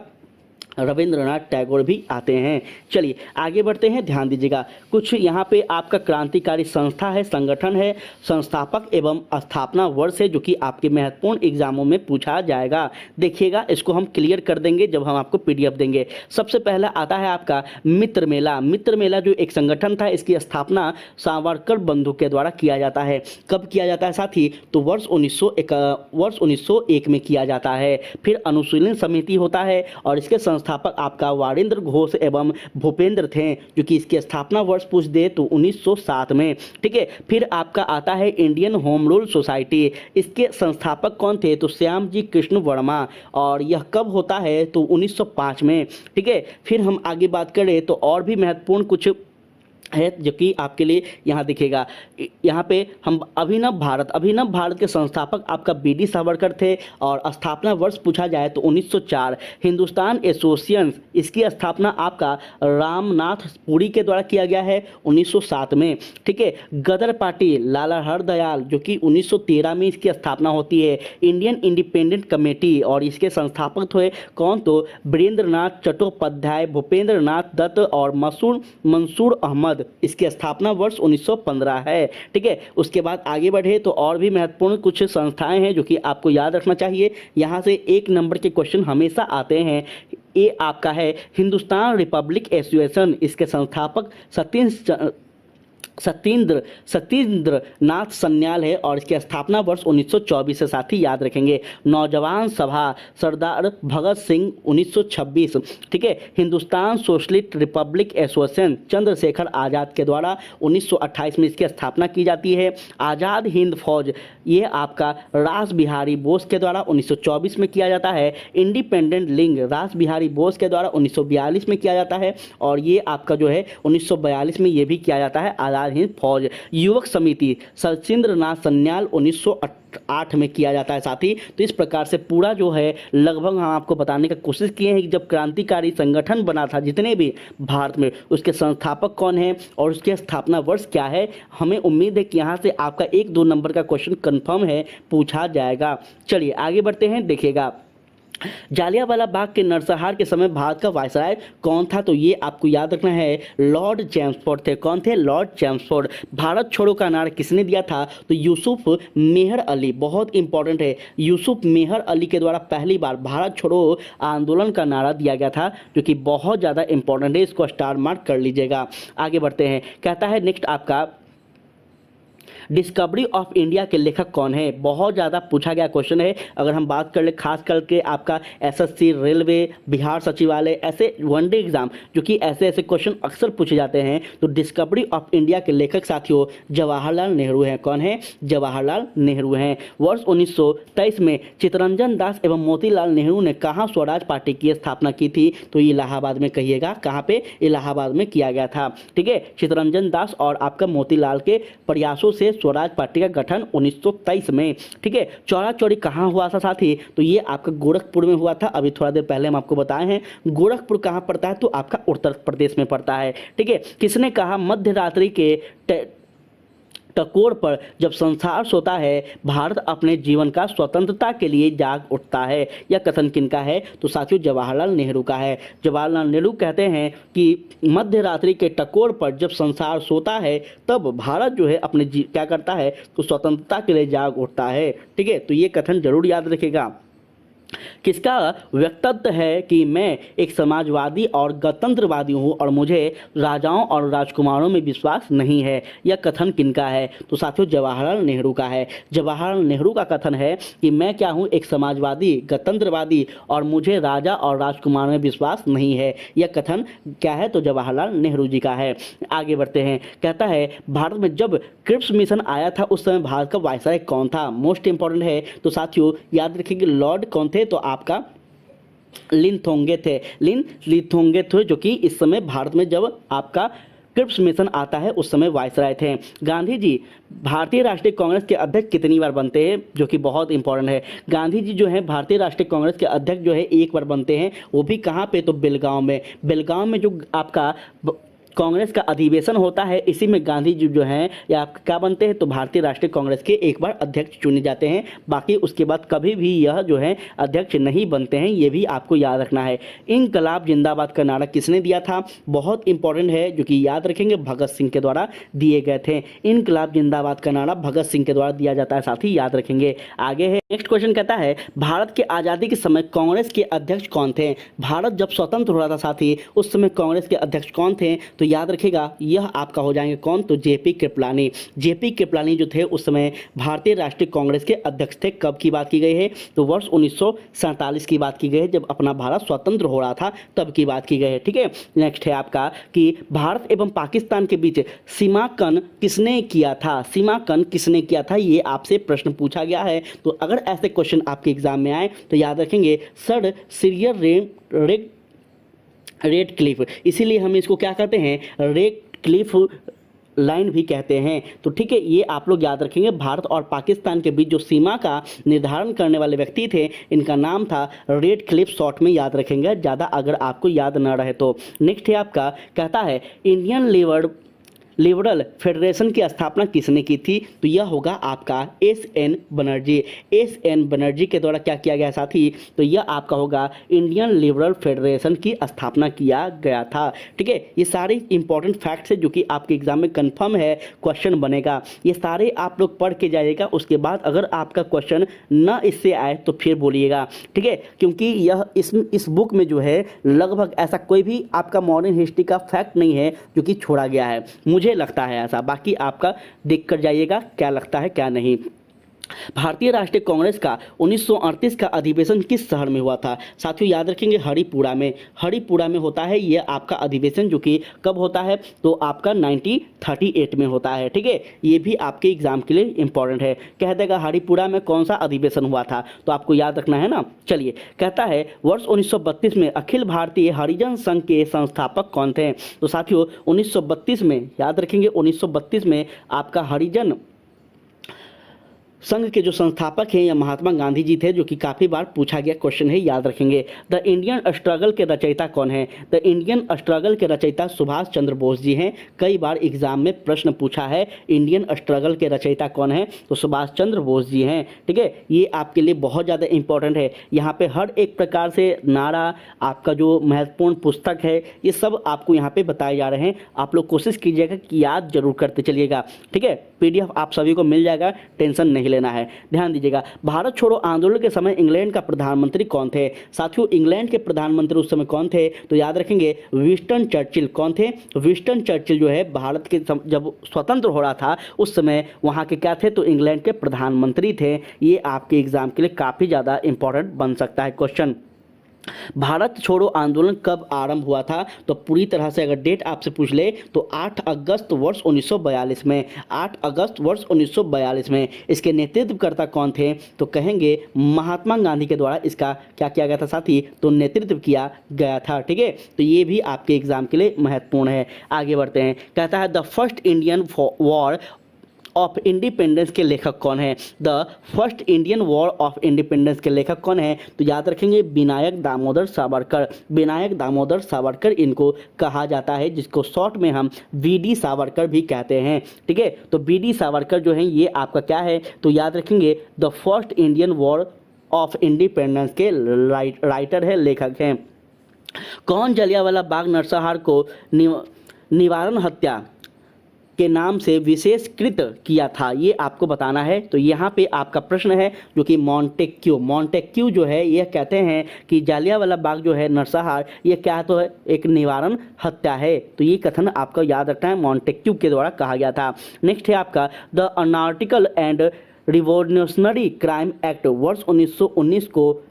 रविंद्रनाथ टैगोर भी आते हैं। चलिए आगे बढ़ते हैं, ध्यान दीजिएगा। कुछ यहाँ पे आपका क्रांतिकारी संस्था है, संगठन है, संस्थापक एवं स्थापना वर्ष है, जो कि आपके महत्वपूर्ण एग्जामों में पूछा जाएगा। देखिएगा, इसको हम क्लियर कर देंगे जब हम आपको PDF देंगे। सबसे पहला आता है आपका मित्र मेला। मित्र मेला जो एक संगठन था, इसकी स्थापना सावरकर बंधु के द्वारा किया जाता है। कब किया जाता है साथी? तो वर्ष 1901 में किया जाता है। फिर अनुशीलन समिति होता है, और इसके संस्था संस्थापक आपका वारिंद्र घोष एवं भूपेंद्र थे, जो कि इसकी स्थापना वर्ष पूछ दे तो 1907 में। ठीक है, फिर आपका आता है इंडियन होम रूल सोसाइटी। इसके संस्थापक कौन थे तो श्याम जी कृष्ण वर्मा, और यह कब होता है तो 1905 में। ठीक है, फिर हम आगे बात करें तो और भी महत्वपूर्ण कुछ है जो कि आपके लिए यहाँ दिखेगा। यहाँ पे हम अभिनव भारत के संस्थापक आपका बी.डी. सावरकर थे, और स्थापना वर्ष पूछा जाए तो 1904। हिंदुस्तान एसोसिएशन, इसकी स्थापना आपका रामनाथ पुरी के द्वारा किया गया है 1907 में। ठीक है, गदर पार्टी लाला हरदयाल, जो कि 1913 में इसकी स्थापना होती है। इंडियन इंडिपेंडेंट कमेटी, और इसके संस्थापक थे कौन तो वीरेंद्रनाथ चट्टोपाध्याय, भूपेंद्र नाथ दत्त और मंसूर अहमद। इसकी स्थापना वर्ष 1915 है। ठीक है, उसके बाद आगे बढ़े तो और भी महत्वपूर्ण कुछ संस्थाएं हैं जो कि आपको याद रखना चाहिए। यहाँ से 1 नंबर के क्वेश्चन हमेशा आते हैं। ये आपका है हिंदुस्तान रिपब्लिक एसोसिएशन। इसके संस्थापक सत्येंद्र नाथ सन्याल है, और इसकी स्थापना वर्ष 1924 से साथी याद रखेंगे। नौजवान सभा सरदार भगत सिंह 1926। ठीक है, Hindustan socialist republic association Chandrashekhar Azad के द्वारा 1928 में इसकी स्थापना की जाती है। आज़ाद हिंद फौज, ये आपका रास बिहारी बोस के द्वारा 1924 में किया जाता है। इंडिपेंडेंट लीग रास बिहारी बोस के द्वारा 1942 में किया जाता है, और ये आपका जो है 1942 में ये भी किया जाता है आज़ाद हिंद फौज। युवक समिति सचिंद्र नाथ सन्याल 1908 में किया जाता है साथी। तो इस प्रकार से पूरा जो है लगभग हम आपको बताने का कोशिश किए हैं कि जब क्रांतिकारी संगठन बना था जितने भी भारत में, उसके संस्थापक कौन है और उसकी स्थापना वर्ष क्या है। हमें उम्मीद है कि यहाँ से आपका 1-2 नंबर का क्वेश्चन कंफर्म है, पूछा जाएगा। चलिए आगे बढ़ते हैं, देखिएगा जालियांवाला बाग के नरसंहार के समय भारत का वायसराय कौन था तो ये आपको याद रखना है, लॉर्ड चैम्सफोर्ड थे। कौन थे? Lord Chelmsford. भारत छोड़ो का नारा किसने दिया था तो यूसुफ मेहर अली, बहुत इंपॉर्टेंट है। यूसुफ मेहर अली के द्वारा पहली बार भारत छोड़ो आंदोलन का नारा दिया गया था, जो कि बहुत ज़्यादा इंपॉर्टेंट है, इसको स्टार मार्क कर लीजिएगा। आगे बढ़ते हैं, कहता है नेक्स्ट आपका डिस्कवरी ऑफ इंडिया के लेखक कौन है, बहुत ज़्यादा पूछा गया क्वेश्चन है। अगर हम बात कर ले खास करके आपका एसएससी, रेलवे, बिहार सचिवालय, ऐसे वनडे एग्जाम जो कि ऐसे क्वेश्चन अक्सर पूछे जाते हैं, तो डिस्कवरी ऑफ इंडिया के लेखक साथियों जवाहरलाल नेहरू हैं। कौन है? जवाहरलाल नेहरू हैं। वर्ष 1923 में चित्तरंजन दास एवं मोतीलाल नेहरू ने कहाँ स्वराज पार्टी की स्थापना की थी तो इलाहाबाद में, कहिएगा कहाँ पे? इलाहाबाद में किया गया था। ठीक है, चित्तरंजन दास और आपका मोतीलाल के प्रयासों से स्वराज पार्टी का गठन 1923 में। ठीक है, चौरा चौरी कहाँ हुआ था साथी तो ये आपका गोरखपुर में हुआ था। अभी थोड़ा देर पहले हम आपको बताए हैं गोरखपुर कहाँ पड़ता है तो आपका उत्तर प्रदेश में पड़ता है। ठीक है, किसने कहा मध्य रात्रि के टकोर पर जब संसार सोता है भारत अपने जीवन का स्वतंत्रता के लिए जाग उठता है, यह कथन किनका है तो साथियों जवाहरलाल नेहरू का है। जवाहरलाल नेहरू कहते हैं कि मध्य रात्रि के टकोर पर जब संसार सोता है तब भारत जो है अपने क्या करता है तो स्वतंत्रता के लिए जाग उठता है। ठीक है, तो ये कथन जरूर याद रखिएगा। किसका वक्तव्य है कि मैं एक समाजवादी और गणतंत्रवादी हूँ और मुझे राजाओं और राजकुमारों में विश्वास नहीं है, यह कथन किनका है तो साथियों जवाहरलाल नेहरू का है। जवाहरलाल नेहरू का कथन है कि मैं क्या हूँ, एक समाजवादी, गणतंत्रवादी और मुझे राजा और राजकुमारों में विश्वास नहीं है, यह कथन क्या है तो जवाहरलाल नेहरू जी का है। आगे बढ़ते हैं, कहता है भारत में जब क्रिप्स मिशन आया था उस समय भारत का वायसराय कौन था, मोस्ट इंपॉर्टेंट है तो साथियों याद रखिए लॉर्ड कौन थे तो आपका लिनथोंगे थे। लिनथोंगे थे जो कि इस समय भारत में जब आपका क्रिप्स मिशन आता है उस समय वायसराय थे। गांधी जी भारतीय राष्ट्रीय कांग्रेस के अध्यक्ष कितनी बार बनते हैं जो कि बहुत इंपॉर्टेंट है। गांधी जी जो है भारतीय राष्ट्रीय कांग्रेस के अध्यक्ष जो है एक बार बनते हैं, वो भी कहाँ पे तो बेलगांव में। बेलगांव में जो आपका कांग्रेस का अधिवेशन होता है इसी में गांधी जी जो हैं या आप क्या बनते हैं तो भारतीय राष्ट्रीय कांग्रेस के एक बार अध्यक्ष चुने जाते हैं, बाकी उसके बाद कभी भी यह जो है अध्यक्ष नहीं बनते हैं, ये भी आपको याद रखना है। इनकलाब जिंदाबाद का नारा किसने दिया था, बहुत इंपॉर्टेंट है जो कि याद रखेंगे भगत सिंह के द्वारा दिए गए थे। इनकलाब जिंदाबाद का नारा भगत सिंह के द्वारा दिया जाता है, साथ ही याद रखेंगे। आगे है नेक्स्ट क्वेश्चन, कहता है भारत के आज़ादी के समय कांग्रेस के अध्यक्ष कौन थे। भारत जब स्वतंत्र हो रहा था साथी उस समय कांग्रेस के अध्यक्ष कौन थे तो याद रखिएगा यह आपका हो जाएंगे कौन, तो जेपी कृपलानी। जेपी कृपलानी जो थे उस समय भारतीय राष्ट्रीय कांग्रेस के अध्यक्ष थे। कब की बात की गई है, तो वर्ष 1947 की बात की गई है, जब अपना भारत स्वतंत्र हो रहा था तब की बात की गई है। ठीक है, नेक्स्ट है आपका कि भारत एवं पाकिस्तान के बीच सीमांकन किसने किया था, सीमांकन किसने किया था, ये आपसे प्रश्न पूछा गया है। तो अगर ऐसे क्वेश्चन आपके एग्जाम में आए तो याद रखेंगे सर सिरियल रेड क्लिफ, इसीलिए हम इसको क्या कहते हैं, रेड क्लिफ लाइन भी कहते हैं। तो ठीक है, ये आप लोग याद रखेंगे। भारत और पाकिस्तान के बीच जो सीमा का निर्धारण करने वाले व्यक्ति थे, इनका नाम था रेड क्लिफ, शॉर्ट में याद रखेंगे ज़्यादा अगर आपको याद न रहे तो। नेक्स्ट है आपका, कहता है इंडियन लिबरल फेडरेशन की स्थापना किसने की थी, तो यह होगा आपका एस.एन. बनर्जी। एस.एन. बनर्जी के द्वारा क्या किया गया साथी, तो यह आपका होगा इंडियन लिबरल फेडरेशन की स्थापना किया गया था। ठीक है, ये सारे इंपॉर्टेंट फैक्ट्स है जो कि आपके एग्जाम में कंफर्म है क्वेश्चन बनेगा। ये सारे आप लोग पढ़ के जाइएगा, उसके बाद अगर आपका क्वेश्चन न इससे आए तो फिर बोलिएगा। ठीक है, क्योंकि यह इस बुक में जो है लगभग ऐसा कोई भी आपका मॉडर्न हिस्ट्री का फैक्ट नहीं है जो कि छोड़ा गया है, मुझे लगता है ऐसा। बाकी आपका देख कर जाइएगा क्या लगता है क्या नहीं। भारतीय राष्ट्रीय कांग्रेस का 1938 का अधिवेशन किस शहर में हुआ था, साथियों याद रखेंगे हरिपुरा में। हरिपुरा में होता है ये आपका अधिवेशन, जो कि कब होता है, तो आपका 1938 में होता है। ठीक है, ये भी आपके एग्जाम के लिए इंपॉर्टेंट है। कह देगा हरिपुरा में कौन सा अधिवेशन हुआ था, तो आपको याद रखना है ना। चलिए, कहता है वर्ष 1932 में अखिल भारतीय हरिजन संघ के संस्थापक कौन थे, तो साथियों 1932 में याद रखेंगे 1932 में आपका हरिजन संघ के जो संस्थापक हैं या महात्मा गांधी जी थे, जो कि काफ़ी बार पूछा गया क्वेश्चन है, याद रखेंगे। द इंडियन स्ट्रगल के रचयिता कौन है, द इंडियन स्ट्रगल के रचयिता सुभाष चंद्र बोस जी हैं। कई बार एग्जाम में प्रश्न पूछा है इंडियन स्ट्रगल के रचयिता कौन है, तो सुभाष चंद्र बोस जी हैं। ठीक है, ये आपके लिए बहुत ज़्यादा इंपॉर्टेंट है। यहाँ पे हर एक प्रकार से नारा, आपका जो महत्वपूर्ण पुस्तक है, ये सब आपको यहाँ पे बताए जा रहे हैं। आप लोग कोशिश कीजिएगा कि याद जरूर करते चलिएगा। ठीक है, PDF आप सभी को मिल जाएगा, टेंशन नहीं लेना है। ध्यान दीजिएगा, भारत छोड़ो आंदोलन के समय इंग्लैंड का प्रधानमंत्री कौन थे, साथियों इंग्लैंड के प्रधानमंत्री उस समय कौन थे, तो याद रखेंगे विंस्टन चर्चिल। कौन थे, विंस्टन चर्चिल जो है भारत के जब स्वतंत्र हो रहा था उस समय वहां के क्या थे, तो इंग्लैंड के प्रधानमंत्री थे। ये आपके एग्जाम के लिए काफी ज्यादा इंपॉर्टेंट बन सकता है क्वेश्चन। भारत छोड़ो आंदोलन कब आरंभ हुआ था, तो पूरी तरह से अगर डेट आपसे पूछ ले तो 8 अगस्त वर्ष 1942 में, 8 अगस्त वर्ष 1942 में। इसके नेतृत्वकर्ता कौन थे, तो कहेंगे महात्मा गांधी के द्वारा इसका क्या किया गया था साथी, तो नेतृत्व किया गया था। ठीक है, तो ये भी आपके एग्जाम के लिए महत्वपूर्ण है। आगे बढ़ते हैं, कहता है the first Indian war of independence के लेखक कौन है, the first Indian war of independence के लेखक कौन है, तो याद रखेंगे विनायक दामोदर सावरकर। विनायक दामोदर सावरकर इनको कहा जाता है, जिसको शॉर्ट में हम VD सावरकर भी कहते हैं। ठीक है, तो VD सावरकर जो है ये आपका क्या है, तो याद रखेंगे the first Indian war of independence के राइटर है, लेखक हैं। कौन जलियांवाला बाग नरसंहार को निवारण हत्या के नाम से विशेषकृत किया था, ये आपको बताना है। तो यहाँ पे आपका प्रश्न है जो कि मॉन्टेक्यू जो है यह कहते हैं कि जालियांवाला बाग जो है नरसंहार, ये क्या तो है, एक निवारण हत्या है। तो ये कथन आपको याद रखना है, मॉन्टेक्यू के द्वारा कहा गया था। नेक्स्ट है आपका the anarchical and revolutionary crime act वर्ष 1919 को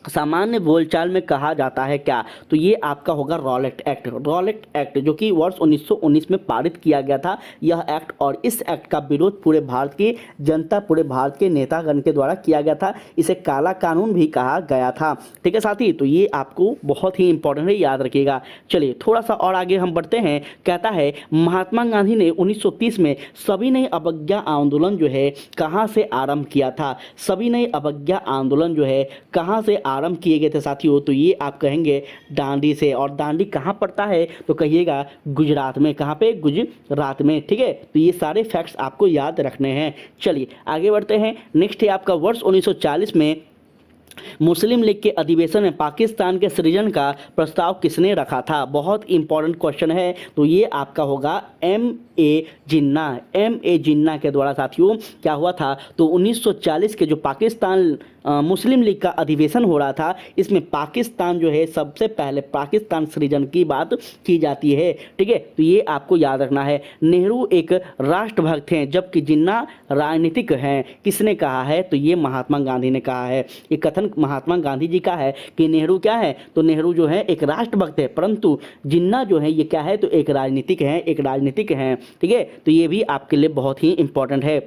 सामान्य बोलचाल में कहा जाता है क्या, तो ये आपका होगा रॉलेट एक्ट। रॉलेट एक्ट जो कि वर्ष 1919 में पारित किया गया था यह एक्ट, और इस एक्ट का विरोध पूरे भारत की जनता, पूरे भारत के नेतागण के द्वारा किया गया था। इसे काला कानून भी कहा गया था। ठीक है साथी, तो ये आपको बहुत ही इंपॉर्टेंट है, याद रखिएगा। चलिए थोड़ा सा और आगे हम बढ़ते हैं। कहता है महात्मा गांधी ने 1930 में सविनय अवज्ञा आंदोलन जो है कहाँ से आरंभ किया था, सविनय अवज्ञा आंदोलन जो है कहाँ से आरंभ किए गए थे साथियों, तो ये आप कहेंगे दांडी से। और दांडी कहाँ पड़ता है, तो कहिएगा गुजरात में। कहाँ पे, गुजरात में। ठीक है, तो ये सारे फैक्ट्स आपको याद रखने हैं। चलिए आगे बढ़ते हैं। नेक्स्ट है आपका वर्ष 1940 में मुस्लिम लीग के अधिवेशन में पाकिस्तान के सृजन का प्रस्ताव किसने रखा था, बहुत इंपॉर्टेंट क्वेश्चन है। तो ये आपका होगा ए जिन्ना के द्वारा साथियों क्या हुआ था, तो 1940 के जो पाकिस्तान मुस्लिम लीग का अधिवेशन हो रहा था, इसमें पाकिस्तान जो है सबसे पहले पाकिस्तान सृजन की बात की जाती है। ठीक है, तो ये आपको याद रखना है। नेहरू एक राष्ट्रभक्त हैं जबकि जिन्ना राजनीतिक हैं। किसने कहा है, तो ये महात्मा गांधी ने कहा है। ये कथन महात्मा गांधी जी का है कि नेहरू क्या है, तो नेहरू जो है एक राष्ट्रभक्त है, परंतु जिन्ना जो है ये क्या है, तो एक राजनीतिक हैं। ठीक है, तो ये भी आपके लिए बहुत ही इंपॉर्टेंट है।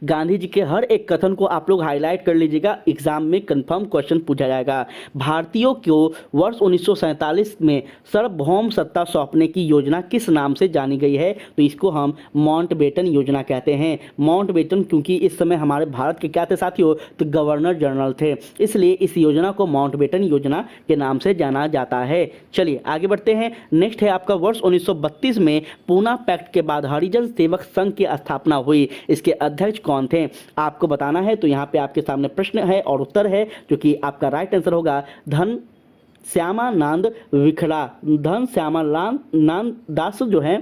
गांधी जी के हर एक कथन को आप लोग हाईलाइट कर लीजिएगा, एग्जाम में कंफर्म क्वेश्चन पूछा जाएगा। भारतीयों को वर्ष 1947 में सार्वभौम सत्ता सौंपने की योजना किस नाम से जानी गई है, तो इसको हम माउंटबेटन योजना कहते हैं। माउंटबेटन क्योंकि इस समय हमारे भारत के क्या थे साथियों, तो गवर्नर जनरल थे, इसलिए इस योजना को माउंटबेटन योजना के नाम से जाना जाता है। चलिए आगे बढ़ते हैं। नेक्स्ट है आपका वर्ष 1932 में पूना पैक्ट के बाद हरिजन सेवक संघ की स्थापना हुई। इसके अध्यक्ष कौन थे, आपको बताना है। तो यहाँ पे आपके सामने प्रश्न है और उत्तर है, जो कि आपका राइट आंसर होगा धन श्यामानंद दास जो है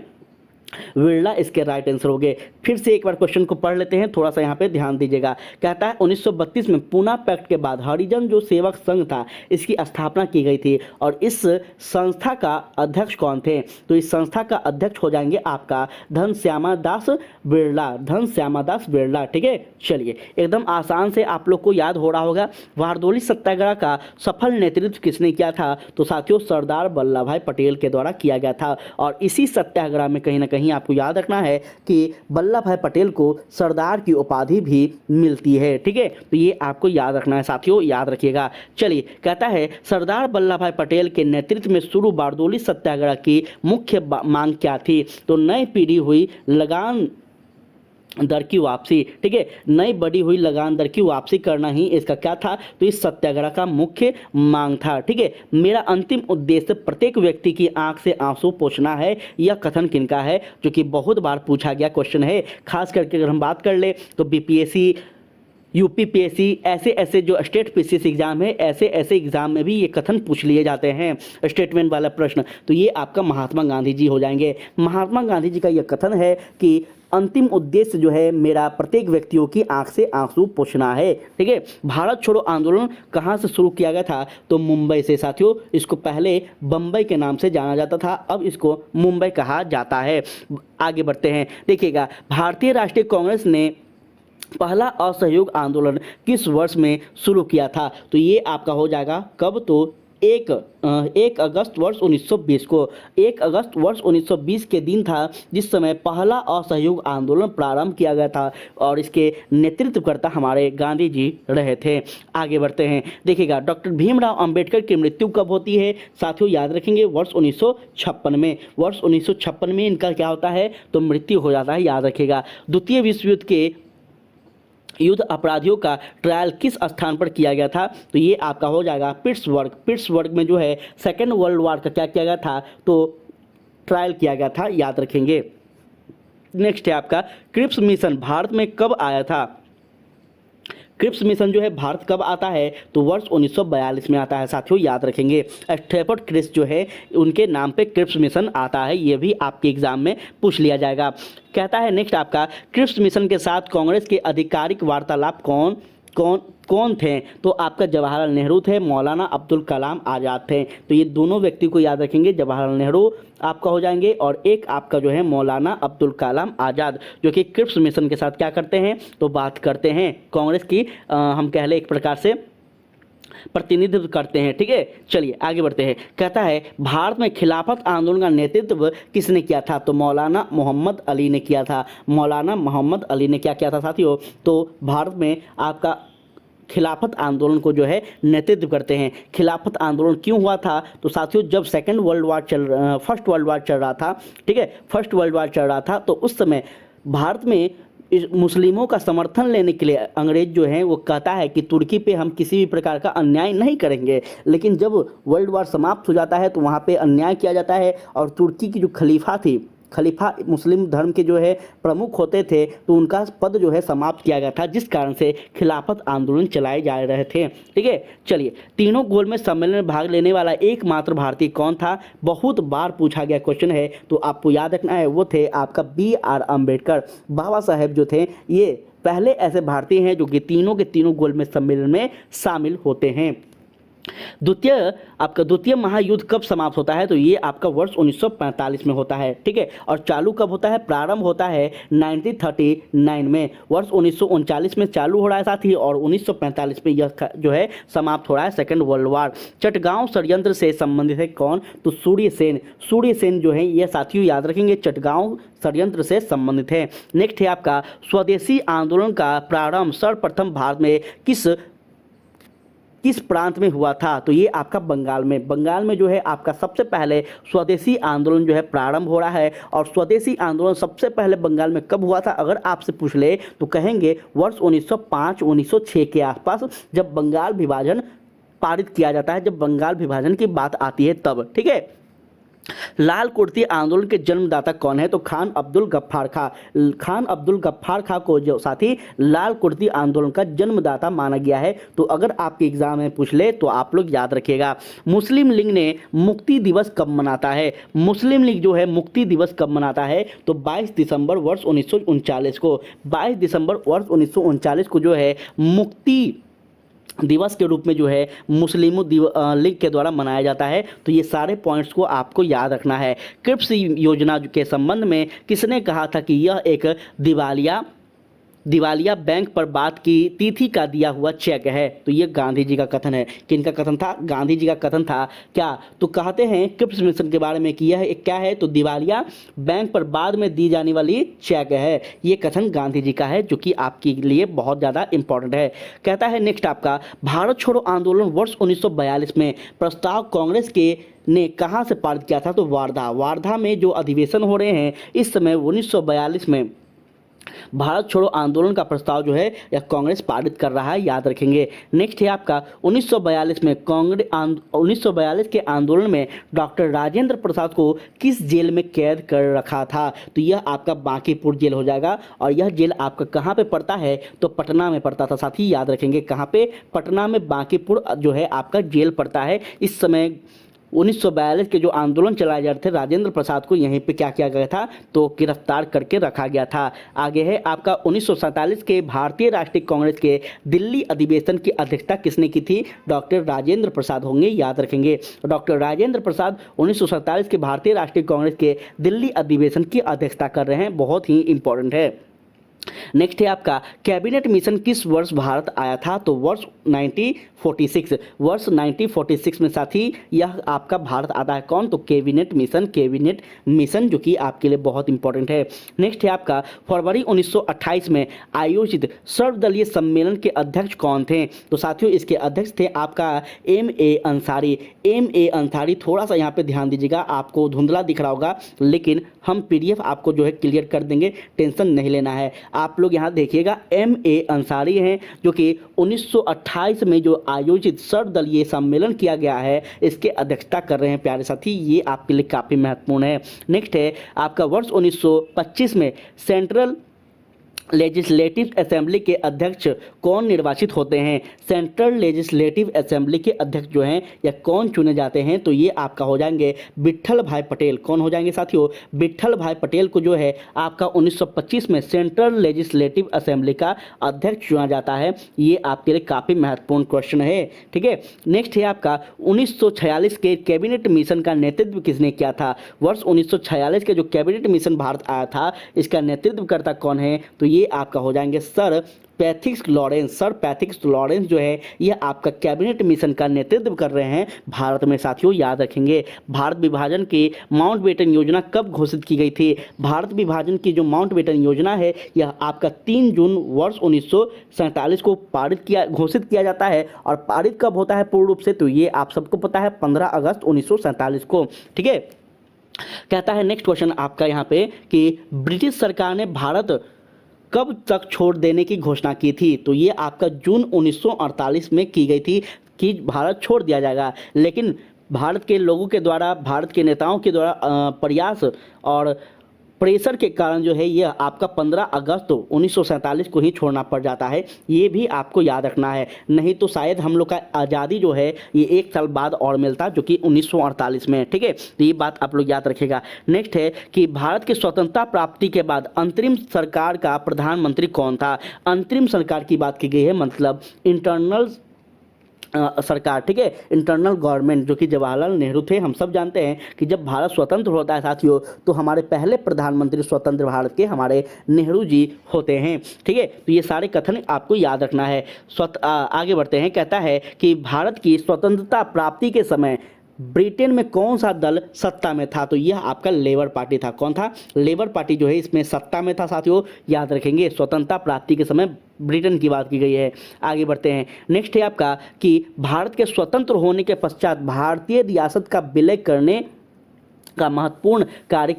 बिरला, इसके राइट आंसर हो गए। फिर से एक बार क्वेश्चन को पढ़ लेते हैं, थोड़ा सा यहाँ पे ध्यान दीजिएगा। कहता है 1932 में पूना पैक्ट के बाद हरिजन जो सेवक संघ था, इसकी स्थापना की गई थी और इस संस्था का अध्यक्ष कौन थे, तो इस संस्था का अध्यक्ष हो जाएंगे आपका धन श्यामादास बिरला। ठीक है, चलिए एकदम आसान से आप लोग को याद हो रहा होगा। बारडोली सत्याग्रह का सफल नेतृत्व किसने किया था, तो साथियों सरदार वल्लभ भाई पटेल के द्वारा किया गया था। और इसी सत्याग्रह में कहीं ना कहीं आपको याद रखना है कि वल्लभ भाई पटेल को सरदार की उपाधि भी मिलती है। ठीक है, तो ये आपको याद रखना है साथियों, याद रखिएगा। चलिए कहता है सरदार वल्लभ भाई पटेल के नेतृत्व में शुरू बारडोली सत्याग्रह की मुख्य मांग क्या थी, तो नई पीढ़ी हुई लगान दर की वापसी। ठीक है, नई बढ़ी हुई लगान दर की वापसी करना ही इसका क्या था, तो इस सत्याग्रह का मुख्य मांग था। ठीक है, मेरा अंतिम उद्देश्य प्रत्येक व्यक्ति की आंख से आंसू पोंछना है, यह कथन किनका है, जो कि बहुत बार पूछा गया क्वेश्चन है। खास करके अगर हम बात कर ले तो बीपीएससी, यूपीपीएससी, ऐसे जो स्टेट पीसीएस एग्जाम है, ऐसे एग्जाम में भी ये कथन पूछ लिए जाते हैं, स्टेटमेंट वाला प्रश्न। तो ये आपका महात्मा गांधी जी हो जाएंगे। महात्मा गांधी जी का यह कथन है कि अंतिम उद्देश्य जो है मेरा प्रत्येक व्यक्तियों की आंख से आंसू पोंछना है। ठीक है, भारत छोड़ो आंदोलन कहाँ से शुरू किया गया था, तो मुंबई से साथियों। इसको पहले बम्बई के नाम से जाना जाता था, अब इसको मुंबई कहा जाता है। आगे बढ़ते हैं, देखिएगा भारतीय राष्ट्रीय कांग्रेस ने पहला असहयोग आंदोलन किस वर्ष में शुरू किया था, तो ये आपका हो जाएगा कब, तो 1 अगस्त वर्ष 1920 को। 1 अगस्त वर्ष 1920 के दिन था जिस समय पहला असहयोग आंदोलन प्रारंभ किया गया था और इसके नेतृत्वकर्ता हमारे गांधी जी रहे थे। आगे बढ़ते हैं, देखिएगा डॉक्टर भीमराव अंबेडकर की मृत्यु कब होती है, साथियों याद रखेंगे वर्ष 1956 में। वर्ष 1956 में इनका क्या होता है, तो मृत्यु हो जाता है, याद रखिएगा। द्वितीय विश्व युद्ध के युद्ध अपराधियों का ट्रायल किस स्थान पर किया गया था, तो ये आपका हो जाएगा पिट्सबर्ग में जो है सेकेंड वर्ल्ड वॉर का क्या किया गया था, तो ट्रायल किया गया था, याद रखेंगे। नेक्स्ट है आपका क्रिप्स मिशन भारत में कब आया था। क्रिप्स मिशन जो है भारत कब आता है, तो वर्ष 1942 में आता है साथियों, याद रखेंगे। स्टेफर्ड क्रिप्स जो है उनके नाम पे क्रिप्स मिशन आता है, ये भी आपके एग्जाम में पूछ लिया जाएगा। कहता है नेक्स्ट आपका क्रिप्स मिशन के साथ कांग्रेस के आधिकारिक वार्तालाप कौन थे, तो आपका जवाहरलाल नेहरू थे, मौलाना अब्दुल कलाम आज़ाद थे। तो ये दोनों व्यक्ति को याद रखेंगे, जवाहरलाल नेहरू आपका हो जाएंगे और एक आपका जो है मौलाना अब्दुल कलाम आज़ाद, जो कि क्रिप्स मिशन के साथ क्या करते हैं, तो बात करते हैं कांग्रेस की, हम कह लें एक प्रकार से प्रतिनिधित्व करते हैं। ठीक है, चलिए आगे बढ़ते हैं। कहता है भारत में खिलाफत आंदोलन का नेतृत्व किसने किया था, तो मौलाना मोहम्मद अली ने किया था। मौलाना मोहम्मद अली ने क्या किया था साथियों, तो भारत में आपका खिलाफत आंदोलन को जो है नेतृत्व करते हैं। खिलाफत आंदोलन क्यों हुआ था, तो साथियों जब फर्स्ट वर्ल्ड वार चल रहा था, ठीक है, फर्स्ट वर्ल्ड वार चल रहा था, तो उस समय भारत में मुस्लिमों का समर्थन लेने के लिए अंग्रेज जो हैं वो कहता है कि तुर्की पे हम किसी भी प्रकार का अन्याय नहीं करेंगे, लेकिन जब वर्ल्ड वार समाप्त हो जाता है तो वहाँ पे अन्याय किया जाता है और तुर्की की जो खलीफा थी, खलीफा मुस्लिम धर्म के जो है प्रमुख होते थे, तो उनका पद जो है समाप्त किया गया था, जिस कारण से खिलाफत आंदोलन चलाए जा रहे थे। ठीक है, चलिए, तीनों गोलमेज सम्मेलन में भाग लेने वाला एकमात्र भारतीय कौन था? बहुत बार पूछा गया क्वेश्चन है, तो आपको याद रखना है, वो थे आपका BR अम्बेडकर। बाबा साहेब जो थे ये पहले ऐसे भारतीय हैं जो कि तीनों के तीनों गोलमेज सम्मेलन में शामिल होते हैं। द्वितीय महायुद्ध कब समाप्त होता है? तो ये आपका वर्ष 1945 में होता है। ठीक है, और चालू कब होता है? प्रारंभ होता है 1939 में। वर्ष 1939 में चालू हो रहा है साथी, और 1945 में यह जो है समाप्त हो रहा है, सेकंड वर्ल्ड वार। चटगांव षड्यंत्र से संबंधित है कौन? तो सूर्य सेन जो है ये साथियों याद रखेंगे, चटगांव षड्यंत्र से संबंधित है। नेक्स्ट है आपका स्वदेशी आंदोलन का प्रारंभ सर्वप्रथम भारत में किस प्रांत में हुआ था? तो ये आपका बंगाल में जो है आपका सबसे पहले स्वदेशी आंदोलन जो है प्रारंभ हो रहा है। और स्वदेशी आंदोलन सबसे पहले बंगाल में कब हुआ था अगर आपसे पूछ ले तो कहेंगे वर्ष 1905-1906 के आसपास, जब बंगाल विभाजन पारित किया जाता है, जब बंगाल विभाजन की बात आती है तब। ठीक है, लाल कुर्ती आंदोलन के जन्मदाता कौन है? तो खान अब्दुल गफ्फार खां को जो साथी लाल कुर्ती आंदोलन का जन्मदाता माना गया है। तो अगर आपके एग्जाम में पूछ ले तो आप लोग याद रखिएगा। मुस्लिम लीग ने मुक्ति दिवस कब मनाता है? मुस्लिम लीग जो है मुक्ति दिवस कब मनाता है? तो 22 दिसंबर वर्ष 1939 को, 22 दिसंबर वर्ष 1939 को जो है मुक्ति दिवस के रूप में जो है मुस्लिम लीग के द्वारा मनाया जाता है। तो ये सारे पॉइंट्स को आपको याद रखना है। क्रिप्स योजना के संबंध में किसने कहा था कि यह एक दिवालिया बैंक पर बात की तिथि का दिया हुआ चेक है? तो ये गांधी जी का कथन है। किनका कथन था? गांधी जी का कथन था। क्या? तो कहते हैं क्रिप्स मिशन के बारे में कि यह क्या है? तो दिवालिया बैंक पर बाद में दी जाने वाली चेक है। ये कथन गांधी जी का है, जो कि आपके लिए बहुत ज़्यादा इंपॉर्टेंट है। कहता है नेक्स्ट आपका भारत छोड़ो आंदोलन वर्ष 1942 में प्रस्ताव कांग्रेस के ने कहाँ से पारित किया था? तो वार्धा में जो अधिवेशन हो रहे हैं इस समय 1942 में भारत छोड़ो आंदोलन का प्रस्ताव जो है यह कांग्रेस पारित कर रहा है, याद रखेंगे। नेक्स्ट है आपका 1942 के आंदोलन में डॉक्टर राजेंद्र प्रसाद को किस जेल में कैद कर रखा था? तो यह आपका बांकीपुर जेल हो जाएगा। और यह जेल आपका कहाँ पे पड़ता है? तो पटना में पड़ता था साथी, याद रखेंगे। कहाँ पे? पटना में बांकीपुर जो है आपका जेल पड़ता है। इस समय 1942 के जो आंदोलन चलाए जा रहे थे, राजेंद्र प्रसाद को यहीं पे क्या किया गया था? तो गिरफ्तार करके रखा गया था। आगे है आपका 1947 के भारतीय राष्ट्रीय कांग्रेस के दिल्ली अधिवेशन की अध्यक्षता किसने की थी? डॉक्टर राजेंद्र प्रसाद होंगे, याद रखेंगे। डॉक्टर राजेंद्र प्रसाद 1947 के भारतीय राष्ट्रीय कांग्रेस के दिल्ली अधिवेशन की अध्यक्षता कर रहे हैं, बहुत ही इंपॉर्टेंट है। नेक्स्ट है आपका कैबिनेट मिशन किस वर्ष भारत आया था? तो वर्ष 1946 में साथी यह आपका भारत आता है। कौन? तो कैबिनेट मिशन जो कि आपके लिए बहुत इंपॉर्टेंट है। नेक्स्ट है आपका फरवरी 1928 में आयोजित सर्वदलीय सम्मेलन के अध्यक्ष कौन थे? तो साथियों इसके अध्यक्ष थे आपका M.A. अंसारी। थोड़ा सा यहाँ पे ध्यान दीजिएगा, आपको धुंधला दिख रहा होगा, लेकिन हम PDF आपको जो है क्लियर कर देंगे, टेंशन नहीं लेना है। आप लोग यहाँ देखिएगा, M.A. अंसारी हैं, जो कि 1928 में जो आयोजित सर्वदलीय सम्मेलन किया गया है इसके अध्यक्षता कर रहे हैं प्यारे साथी। ये आपके लिए काफ़ी महत्वपूर्ण है। नेक्स्ट है आपका वर्ष 1925 में सेंट्रल लेजिस्लेटिव असेंबली के अध्यक्ष कौन निर्वाचित होते हैं? सेंट्रल लेजिस्लेटिव असेंबली के अध्यक्ष जो हैं या कौन चुने जाते हैं? तो ये आपका हो जाएंगे विट्ठल भाई पटेल। कौन हो जाएंगे साथियों? विट्ठल भाई पटेल को जो है आपका 1925 में सेंट्रल लेजिस्लेटिव असेंबली का अध्यक्ष चुना जाता है। ये आपके लिए काफ़ी महत्वपूर्ण क्वेश्चन है। ठीक है, नेक्स्ट है आपका 1946 के कैबिनेट मिशन का नेतृत्व किसने किया था? वर्ष 1946 के जो कैबिनेट मिशन भारत आया था इसका नेतृत्वकर्ता कौन है? तो ये आपका हो जाएंगे सर पैथिक्स लॉरेंस जो है यह आपका कैबिनेट मिशन का नेतृत्व कर रहे हैं भारत में साथियों, याद रखेंगे। भारत विभाजन की माउंटबेटन योजना कब घोषित की गई थी? भारत विभाजन की जो माउंटबेटन योजना है यह आपका 3 जून वर्ष 1947 को घोषित किया जाता है। और पारित कब होता है पूर्ण रूप से? तो ये आप सबको पता है 15 अगस्त 1947 को। ठीक है, कहता है नेक्स्ट क्वेश्चन आपका यहाँ पे कि ब्रिटिश सरकार ने भारत कब तक छोड़ देने की घोषणा की थी? तो ये आपका जून 1948 में की गई थी कि भारत छोड़ दिया जाएगा। लेकिन भारत के लोगों के द्वारा, भारत के नेताओं के द्वारा प्रयास और प्रेशर के कारण जो है यह आपका 15 अगस्त 1947 को ही छोड़ना पड़ जाता है। ये भी आपको याद रखना है, नहीं तो शायद हम लोग का आज़ादी जो है ये 1 साल बाद और मिलता, जो कि 1948 में। ठीक है, तो ये बात आप लोग याद रखिएगा। नेक्स्ट है कि भारत की स्वतंत्रता प्राप्ति के बाद अंतरिम सरकार का प्रधानमंत्री कौन था। अंतरिम सरकार की बात की गई है, मतलब इंटरनल सरकार। ठीक है, इंटरनल गवर्नमेंट, जो कि जवाहरलाल नेहरू थे। हम सब जानते हैं कि जब भारत स्वतंत्र होता है साथियों, तो हमारे पहले प्रधानमंत्री स्वतंत्र भारत के हमारे नेहरू जी होते हैं। ठीक है, तो ये सारे कथन आपको याद रखना है। आगे बढ़ते हैं। कहता है कि भारत की स्वतंत्रता प्राप्ति के समय ब्रिटेन में कौन सा दल सत्ता में था। तो यह आपका लेबर पार्टी था। कौन था? लेबर पार्टी जो है इसमें सत्ता में था साथियों, याद रखेंगे। स्वतंत्रता प्राप्ति के समय ब्रिटेन की बात की गई है। आगे बढ़ते हैं। नेक्स्ट है आपका कि भारत के स्वतंत्र होने के पश्चात भारतीय रियासत का विलय करने का महत्वपूर्ण कार्य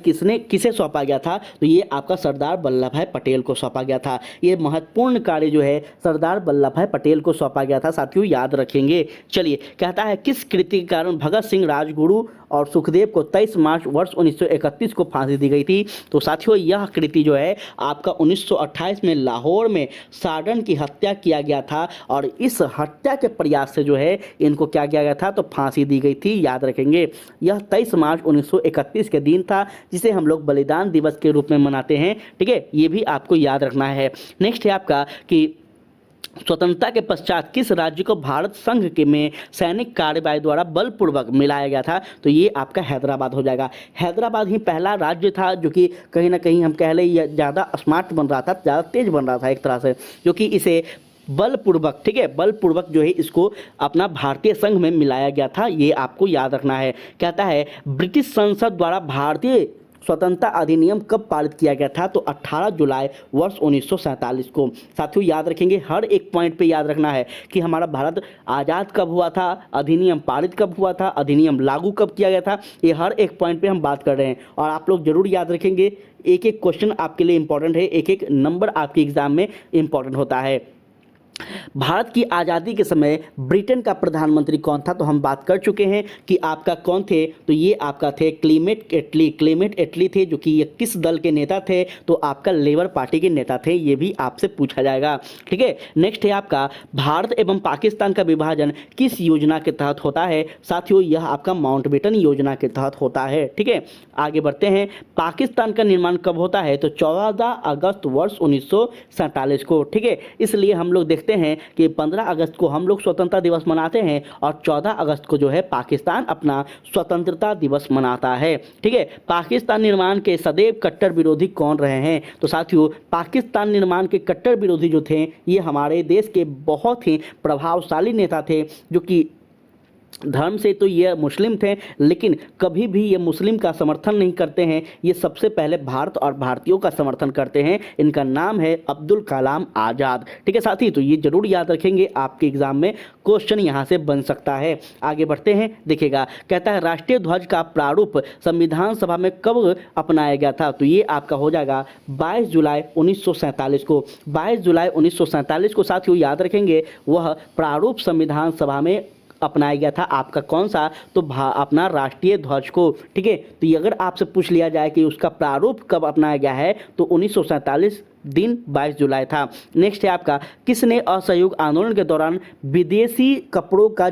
किसे सौंपा गया था। तो ये आपका सरदार वल्लभ भाई पटेल को सौंपा गया था। ये महत्वपूर्ण कार्य जो है सरदार वल्लभ भाई पटेल को सौंपा गया था साथियों, याद रखेंगे। चलिए, कहता है किस कृति के कारण भगत सिंह, राजगुरु और सुखदेव को 23 मार्च वर्ष 1931 को फांसी दी गई थी। तो साथियों यह कृति जो है आपका 1928 में लाहौर में साडन की हत्या किया गया था, और इस हत्या के प्रयास से जो है इनको क्या किया गया था, तो फांसी दी गई थी, याद रखेंगे। यह 23 मार्च 1931 के दिन था, जिसे हम लोग बलिदान दिवस के रूप में मनाते हैं। ठीक है, ये भी आपको याद रखना है। नेक्स्ट है आपका कि स्वतंत्रता के पश्चात किस राज्य को भारत संघ के में सैनिक कार्यवाही द्वारा बलपूर्वक मिलाया गया था। तो ये आपका हैदराबाद हो जाएगा। हैदराबाद ही पहला राज्य था जो कि कहीं ना कहीं हम कह लें ये ज़्यादा स्मार्ट बन रहा था, ज़्यादा तेज बन रहा था एक तरह से, जो कि इसे बलपूर्वक, ठीक है, बलपूर्वक जो है इसको अपना भारतीय संघ में मिलाया गया था। ये आपको याद रखना है। कहता है ब्रिटिश संसद द्वारा भारतीय स्वतंत्रता अधिनियम कब पारित किया गया था। तो 18 जुलाई वर्ष 1947 को। साथियों याद रखेंगे, हर एक पॉइंट पे याद रखना है कि हमारा भारत आज़ाद कब हुआ था, अधिनियम पारित कब हुआ था, अधिनियम लागू कब किया गया था। ये हर एक पॉइंट पे हम बात कर रहे हैं, और आप लोग जरूर याद रखेंगे। एक एक क्वेश्चन आपके लिए इंपॉर्टेंट है, एक एक नंबर आपके एग्जाम में इंपॉर्टेंट होता है। भारत की आज़ादी के समय ब्रिटेन का प्रधानमंत्री कौन था। तो हम बात कर चुके हैं कि आपका कौन थे। तो ये आपका थे क्लेमेंट एटली। क्लेमेंट एटली थे, जो कि ये किस दल के नेता थे। तो आपका लेबर पार्टी के नेता थे। ये भी आपसे पूछा जाएगा। ठीक है, नेक्स्ट है आपका भारत एवं पाकिस्तान का विभाजन किस योजना के तहत होता है। साथियों यह आपका माउंटबेटन योजना के तहत होता है। ठीक है, आगे बढ़ते हैं। पाकिस्तान का निर्माण कब होता है। तो 14 अगस्त वर्ष 1947 को। ठीक है, इसलिए हम लोग देखते हैं कि 15 अगस्त को हम लोग स्वतंत्रता दिवस मनाते हैं, और 14 अगस्त को जो है पाकिस्तान अपना स्वतंत्रता दिवस मनाता है। ठीक है, पाकिस्तान निर्माण के सदैव कट्टर विरोधी कौन रहे हैं। तो साथियों पाकिस्तान निर्माण के कट्टर विरोधी जो थे, ये हमारे देश के बहुत ही प्रभावशाली नेता थे, जो कि धर्म से तो ये मुस्लिम थे, लेकिन कभी भी ये मुस्लिम का समर्थन नहीं करते हैं। ये सबसे पहले भारत और भारतीयों का समर्थन करते हैं। इनका नाम है अब्दुल कलाम आज़ाद। ठीक है साथी, तो ये जरूर याद रखेंगे, आपके एग्जाम में क्वेश्चन यहाँ से बन सकता है। आगे बढ़ते हैं, देखिएगा। कहता है राष्ट्रीय ध्वज का प्रारूप संविधान सभा में कब अपनाया गया था। तो ये आपका हो जाएगा 22 जुलाई 1947 को। 22 जुलाई 1947 को साथियों याद रखेंगे, वह प्रारूप संविधान सभा में अपनाया गया था। आपका कौन सा, तो अपना राष्ट्रीय ध्वज को। ठीक है, तो ये अगर आपसे पूछ लिया जाए कि उसका प्रारूप कब अपनाया गया है, तो 1947 दिन 22 जुलाई था। नेक्स्ट है आपका किसने असहयोग आंदोलन के दौरान विदेशी कपड़ों का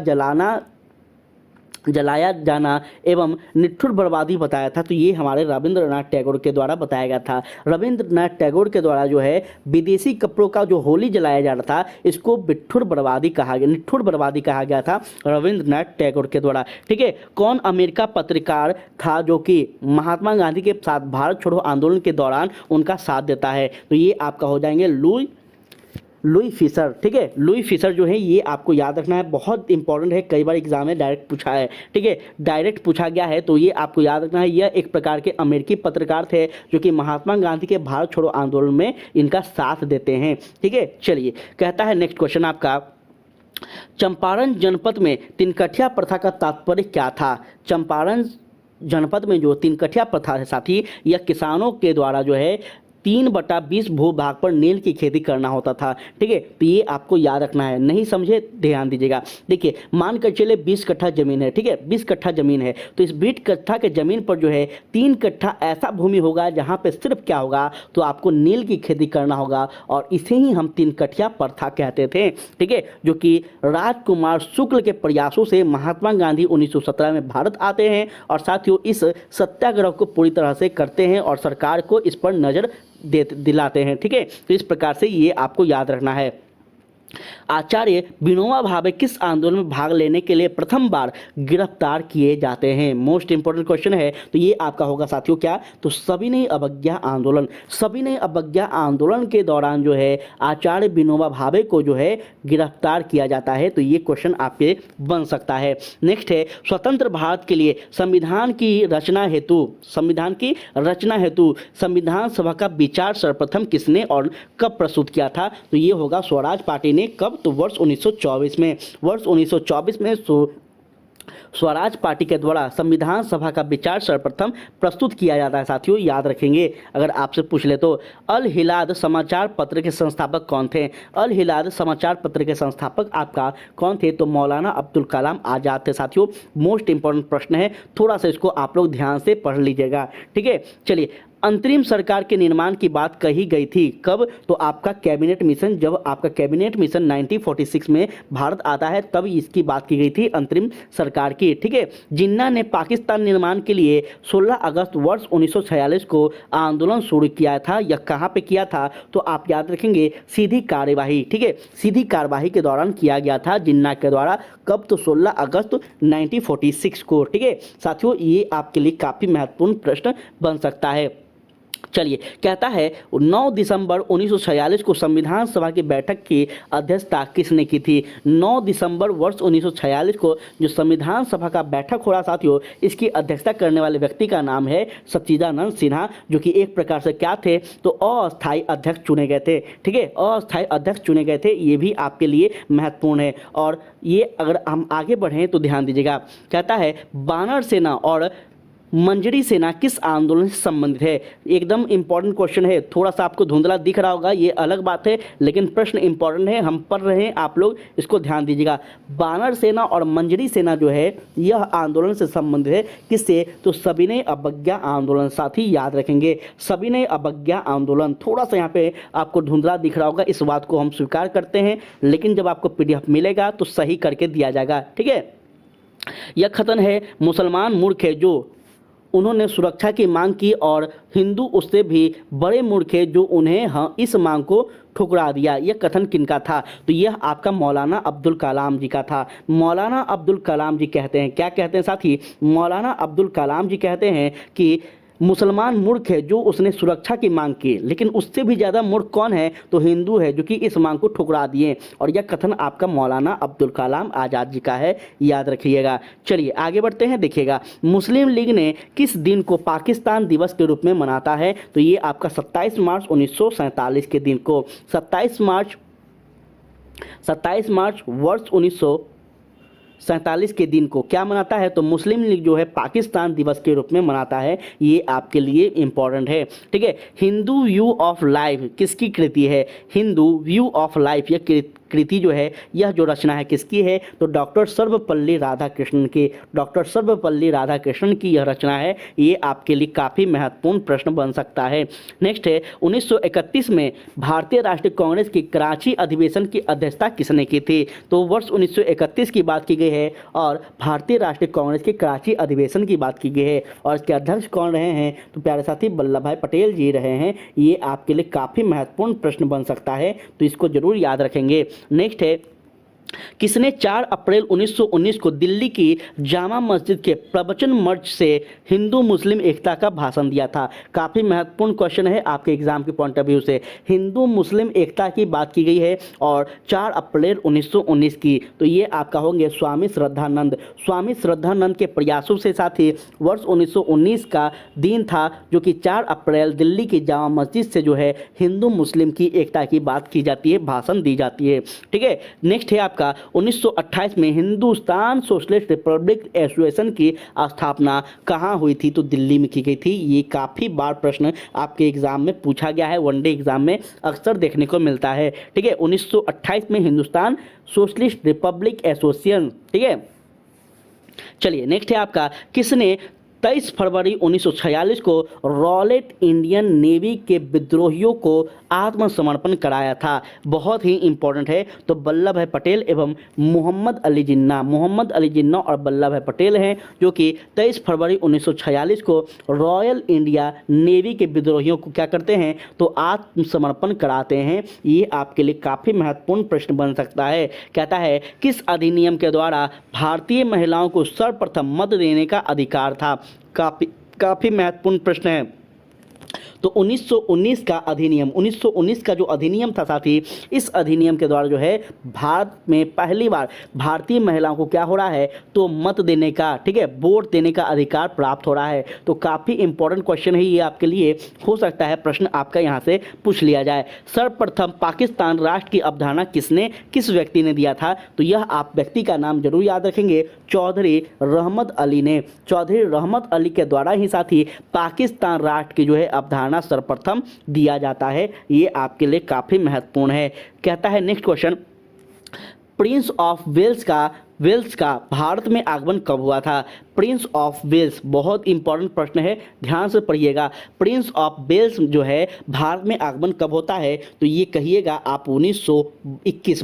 जलाया जाना एवं निठुर बर्बादी बताया था। तो ये हमारे रविंद्रनाथ टैगोर के द्वारा बताया गया था। रविंद्रनाथ टैगोर के द्वारा जो है विदेशी कपड़ों का जो होली जलाया जा रहा था, इसको निठुर बर्बादी कहा गया था रविंद्रनाथ टैगोर के द्वारा। ठीक है, कौन अमेरिका पत्रकार था जो कि महात्मा गांधी के साथ भारत छोड़ो आंदोलन के दौरान उनका साथ देता है। तो ये आपका हो जाएंगे लुई फिशर। ठीक है, लुई फिशर जो है ये आपको याद रखना है, बहुत इंपॉर्टेंट है, कई बार एग्जाम में डायरेक्ट पूछा है। ठीक है, डायरेक्ट पूछा गया है, तो ये आपको याद रखना है। यह एक प्रकार के अमेरिकी पत्रकार थे जो कि महात्मा गांधी के भारत छोड़ो आंदोलन में इनका साथ देते हैं। ठीक है, चलिए, कहता है नेक्स्ट क्वेश्चन आपका, चंपारण जनपद में तिनकठिया प्रथा का तात्पर्य क्या था। चंपारण जनपद में जो तिनकठिया प्रथा है साथी, यह किसानों के द्वारा जो है 3/20 भूभाग पर नील की खेती करना होता था। ठीक है, तो ये आपको याद रखना है, नहीं समझे ध्यान दीजिएगा। देखिए मान कर चले 20 कट्ठा जमीन है, ठीक है, 20 कट्ठा जमीन है, तो इस 20 कट्ठा के जमीन पर जो है 3 कट्ठा ऐसा भूमि होगा जहाँ पे सिर्फ क्या होगा, तो आपको नील की खेती करना होगा, और इसे ही हम 3 कट्ठा प्रथा कहते थे। ठीक है, जो कि राजकुमार शुक्ल के प्रयासों से महात्मा गांधी 1917 में भारत आते हैं और साथियों इस सत्याग्रह को पूरी तरह से करते हैं और सरकार को इस पर नज़र दिलाते हैं। ठीक है, तो इस प्रकार से ये आपको याद रखना है। आचार्य विनोबा भावे किस आंदोलन में भाग लेने के लिए प्रथम बार गिरफ्तार किए जाते हैं? मोस्ट इंपोर्टेंट क्वेश्चन है, तो ये आपका होगा साथियों क्या, तो सविनय अवज्ञा आंदोलन। सविनय अवज्ञा आंदोलन के दौरान जो है आचार्य विनोबा भावे को जो है गिरफ्तार किया जाता है, तो ये क्वेश्चन आपके बन सकता है। नेक्स्ट है, स्वतंत्र भारत के लिए संविधान की रचना हेतु संविधान सभा का विचार सर्वप्रथम किसने और कब प्रस्तुत किया था? तो ये होगा स्वराज पार्टी ने। कब? तो वर्ष 1924 में। वर्ष 1924 में स्वराज पार्टी के द्वारा संविधान सभा का विचार सर्वप्रथम प्रस्तुत किया जाता है। साथियों याद रखेंगे, अगर आपसे पूछ ले तो अल हिलाद समाचार पत्र के संस्थापक कौन थे? अल हिलाद समाचार पत्र के संस्थापक आपका कौन थे? तो मौलाना अब्दुल कलाम आजाद थे। साथियों मोस्ट इंपॉर्टेंट प्रश्न है, थोड़ा सा इसको आप लोग ध्यान से पढ़ लीजिएगा। ठीक है, चलिए अंतरिम सरकार के निर्माण की बात कही गई थी कब? तो आपका कैबिनेट मिशन, जब आपका कैबिनेट मिशन 1946 में भारत आता है तब इसकी बात की गई थी अंतरिम सरकार की। ठीक है, जिन्ना ने पाकिस्तान निर्माण के लिए 16 अगस्त वर्ष 1946 को आंदोलन शुरू किया था। यह कहाँ पे किया था? तो आप याद रखेंगे सीधी कार्यवाही। ठीक है, सीधी कार्यवाही के दौरान किया गया था जिन्ना के द्वारा। कब? तो 16 अगस्त 1946 को। ठीक है साथियों, ये आपके लिए काफ़ी महत्वपूर्ण प्रश्न बन सकता है। चलिए, कहता है 9 दिसंबर 1946 को संविधान सभा की बैठक की अध्यक्षता किसने की थी? 9 दिसंबर वर्ष 1946 को जो संविधान सभा का बैठक हो रहा साथियों, इसकी अध्यक्षता करने वाले व्यक्ति का नाम है सच्चिदानंद सिन्हा, जो कि एक प्रकार से क्या थे, तो अस्थायी अध्यक्ष चुने गए थे। ठीक है, अस्थायी अध्यक्ष चुने गए थे, ये भी आपके लिए महत्वपूर्ण है। और ये अगर हम आगे बढ़ें तो ध्यान दीजिएगा, कहता है बानर सेना और मंजरी सेना किस आंदोलन से संबंधित है? एकदम इंपॉर्टेंट क्वेश्चन है, थोड़ा सा आपको धुंधला दिख रहा होगा, ये अलग बात है, लेकिन प्रश्न इंपॉर्टेंट है, हम पढ़ रहे हैं, आप लोग इसको ध्यान दीजिएगा। बानर सेना और मंजरी सेना जो है यह आंदोलन से संबंधित है, किससे? तो सविनय अवज्ञा आंदोलन। साथी याद रखेंगे सविनय अवज्ञा आंदोलन। थोड़ा सा यहाँ पे आपको धुंधला दिख रहा होगा, इस बात को हम स्वीकार करते हैं, लेकिन जब आपको PDF मिलेगा तो सही करके दिया जाएगा। ठीक है, यह कथन है मुसलमान मूर्ख है जो उन्होंने सुरक्षा की मांग की और हिंदू उससे भी बड़े मूर्ख है जो उन्हें इस मांग को ठुकरा दिया। यह कथन किनका था? तो यह आपका मौलाना अब्दुल कलाम जी का था। मौलाना अब्दुल कलाम जी कहते हैं, क्या कहते हैं साथी? मौलाना अब्दुल कलाम जी कहते हैं कि मुसलमान मूर्ख है जो उसने सुरक्षा की मांग की, लेकिन उससे भी ज़्यादा मूर्ख कौन है? तो हिंदू है जो कि इस मांग को ठुकरा दिए। और यह कथन आपका मौलाना अब्दुल कलाम आज़ाद जी का है, याद रखिएगा। चलिए आगे बढ़ते हैं, देखिएगा मुस्लिम लीग ने किस दिन को पाकिस्तान दिवस के रूप में मनाता है? तो ये आपका 27 मार्च 1947 के दिन को, 27 मार्च वर्ष 1947 के दिन को क्या मनाता है? तो मुस्लिम लीग जो है पाकिस्तान दिवस के रूप में मनाता है। ये आपके लिए इंपॉर्टेंट है। ठीक है, हिंदू व्यू ऑफ लाइफ किसकी कृति है? हिंदू व्यू ऑफ लाइफ, यह कृति जो है, यह जो रचना है किसकी है? तो डॉक्टर सर्वपल्ली राधाकृष्णन की। डॉक्टर सर्वपल्ली राधाकृष्णन की यह रचना है। ये आपके लिए काफ़ी महत्वपूर्ण प्रश्न बन सकता है। नेक्स्ट है 1931 में भारतीय राष्ट्रीय कांग्रेस की कराची अधिवेशन की अध्यक्षता किसने की थी? तो वर्ष 1931 की बात की गई है और भारतीय राष्ट्रीय कांग्रेस के कराची अधिवेशन की बात की गई है, और इसके अध्यक्ष कौन रहे हैं? तो प्यारे साथी वल्लभ भाई पटेल जी रहे हैं। ये आपके लिए काफ़ी महत्वपूर्ण प्रश्न बन सकता है, तो इसको जरूर याद रखेंगे। नेक्स्ट है किसने 4 अप्रैल 1919 को दिल्ली की जामा मस्जिद के प्रवचन मंच से हिंदू मुस्लिम एकता का भाषण दिया था? काफ़ी महत्वपूर्ण क्वेश्चन है आपके एग्जाम के पॉइंट ऑफ व्यू से। हिंदू मुस्लिम एकता की बात की गई है और 4 अप्रैल 1919 की, तो ये आपका होंगे स्वामी श्रद्धानंद। स्वामी श्रद्धानंद के प्रयासों से साथ ही वर्ष 1919 का दिन था, जो कि 4 अप्रैल दिल्ली की जामा मस्जिद से जो है हिंदू मुस्लिम की एकता की बात की जाती है, भाषण दी जाती है। ठीक है, नेक्स्ट है आपका आपका 1928 में हिंदुस्तान सोशलिस्ट रिपब्लिक एसोसिएशन की स्थापना कहाँ हुई थी? तो दिल्ली में की गई थी। ये काफ़ी बार प्रश्न आपके एग्जाम में पूछा गया है, वनडे एग्जाम में अक्सर देखने को मिलता है। ठीक है, 1928 में हिंदुस्तान सोशलिस्ट रिपब्लिक एसोसिएशन। ठीक है, चलिए नेक्स्ट है आपका, किसने 23 फरवरी 1946 को रॉयल इंडियन नेवी के विद्रोहियों को आत्मसमर्पण कराया था? बहुत ही इंपॉर्टेंट है। तो वल्लभ भाई पटेल एवं मोहम्मद अली जिन्ना। मोहम्मद अली जिन्ना और वल्लभ भाई पटेल हैं जो कि 23 फरवरी 1946 को रॉयल इंडिया नेवी के विद्रोहियों को क्या करते हैं? तो आत्मसमर्पण कराते हैं। ये आपके लिए काफ़ी महत्वपूर्ण प्रश्न बन सकता है। कहता है किस अधिनियम के द्वारा भारतीय महिलाओं को सर्वप्रथम मत देने का अधिकार था? काफ़ी महत्वपूर्ण प्रश्न है। तो 1919 का अधिनियम, 1919 का जो अधिनियम था साथी, इस अधिनियम के द्वारा जो है भारत में पहली बार भारतीय महिलाओं को क्या हो रहा है? तो मत देने का, ठीक है, वोट देने का अधिकार प्राप्त हो रहा है। तो काफ़ी इंपॉर्टेंट क्वेश्चन है ये आपके लिए। हो सकता है प्रश्न आपका यहाँ से पूछ लिया जाए। सर्वप्रथम पाकिस्तान राष्ट्र की अवधारणा किस व्यक्ति ने दिया था? तो यह आप व्यक्ति का नाम जरूर याद रखेंगे, चौधरी रहमत अली ने। चौधरी रहमत अली के द्वारा ही साथी पाकिस्तान राष्ट्र की जो है अवधारणा सर्वप्रथम दिया जाता है। ये आपके लिए काफी महत्वपूर्ण है। कहता है next question, prince of Wales का भारत में आगमन कब हुआ था? प्रिंस ऑफ वेल्स बहुत इंपॉर्टेंट प्रश्न है, ध्यान से पढ़िएगा। प्रिंस ऑफ वेल्स जो है भारत में आगमन कब होता है? तो ये कहिएगा आप 1921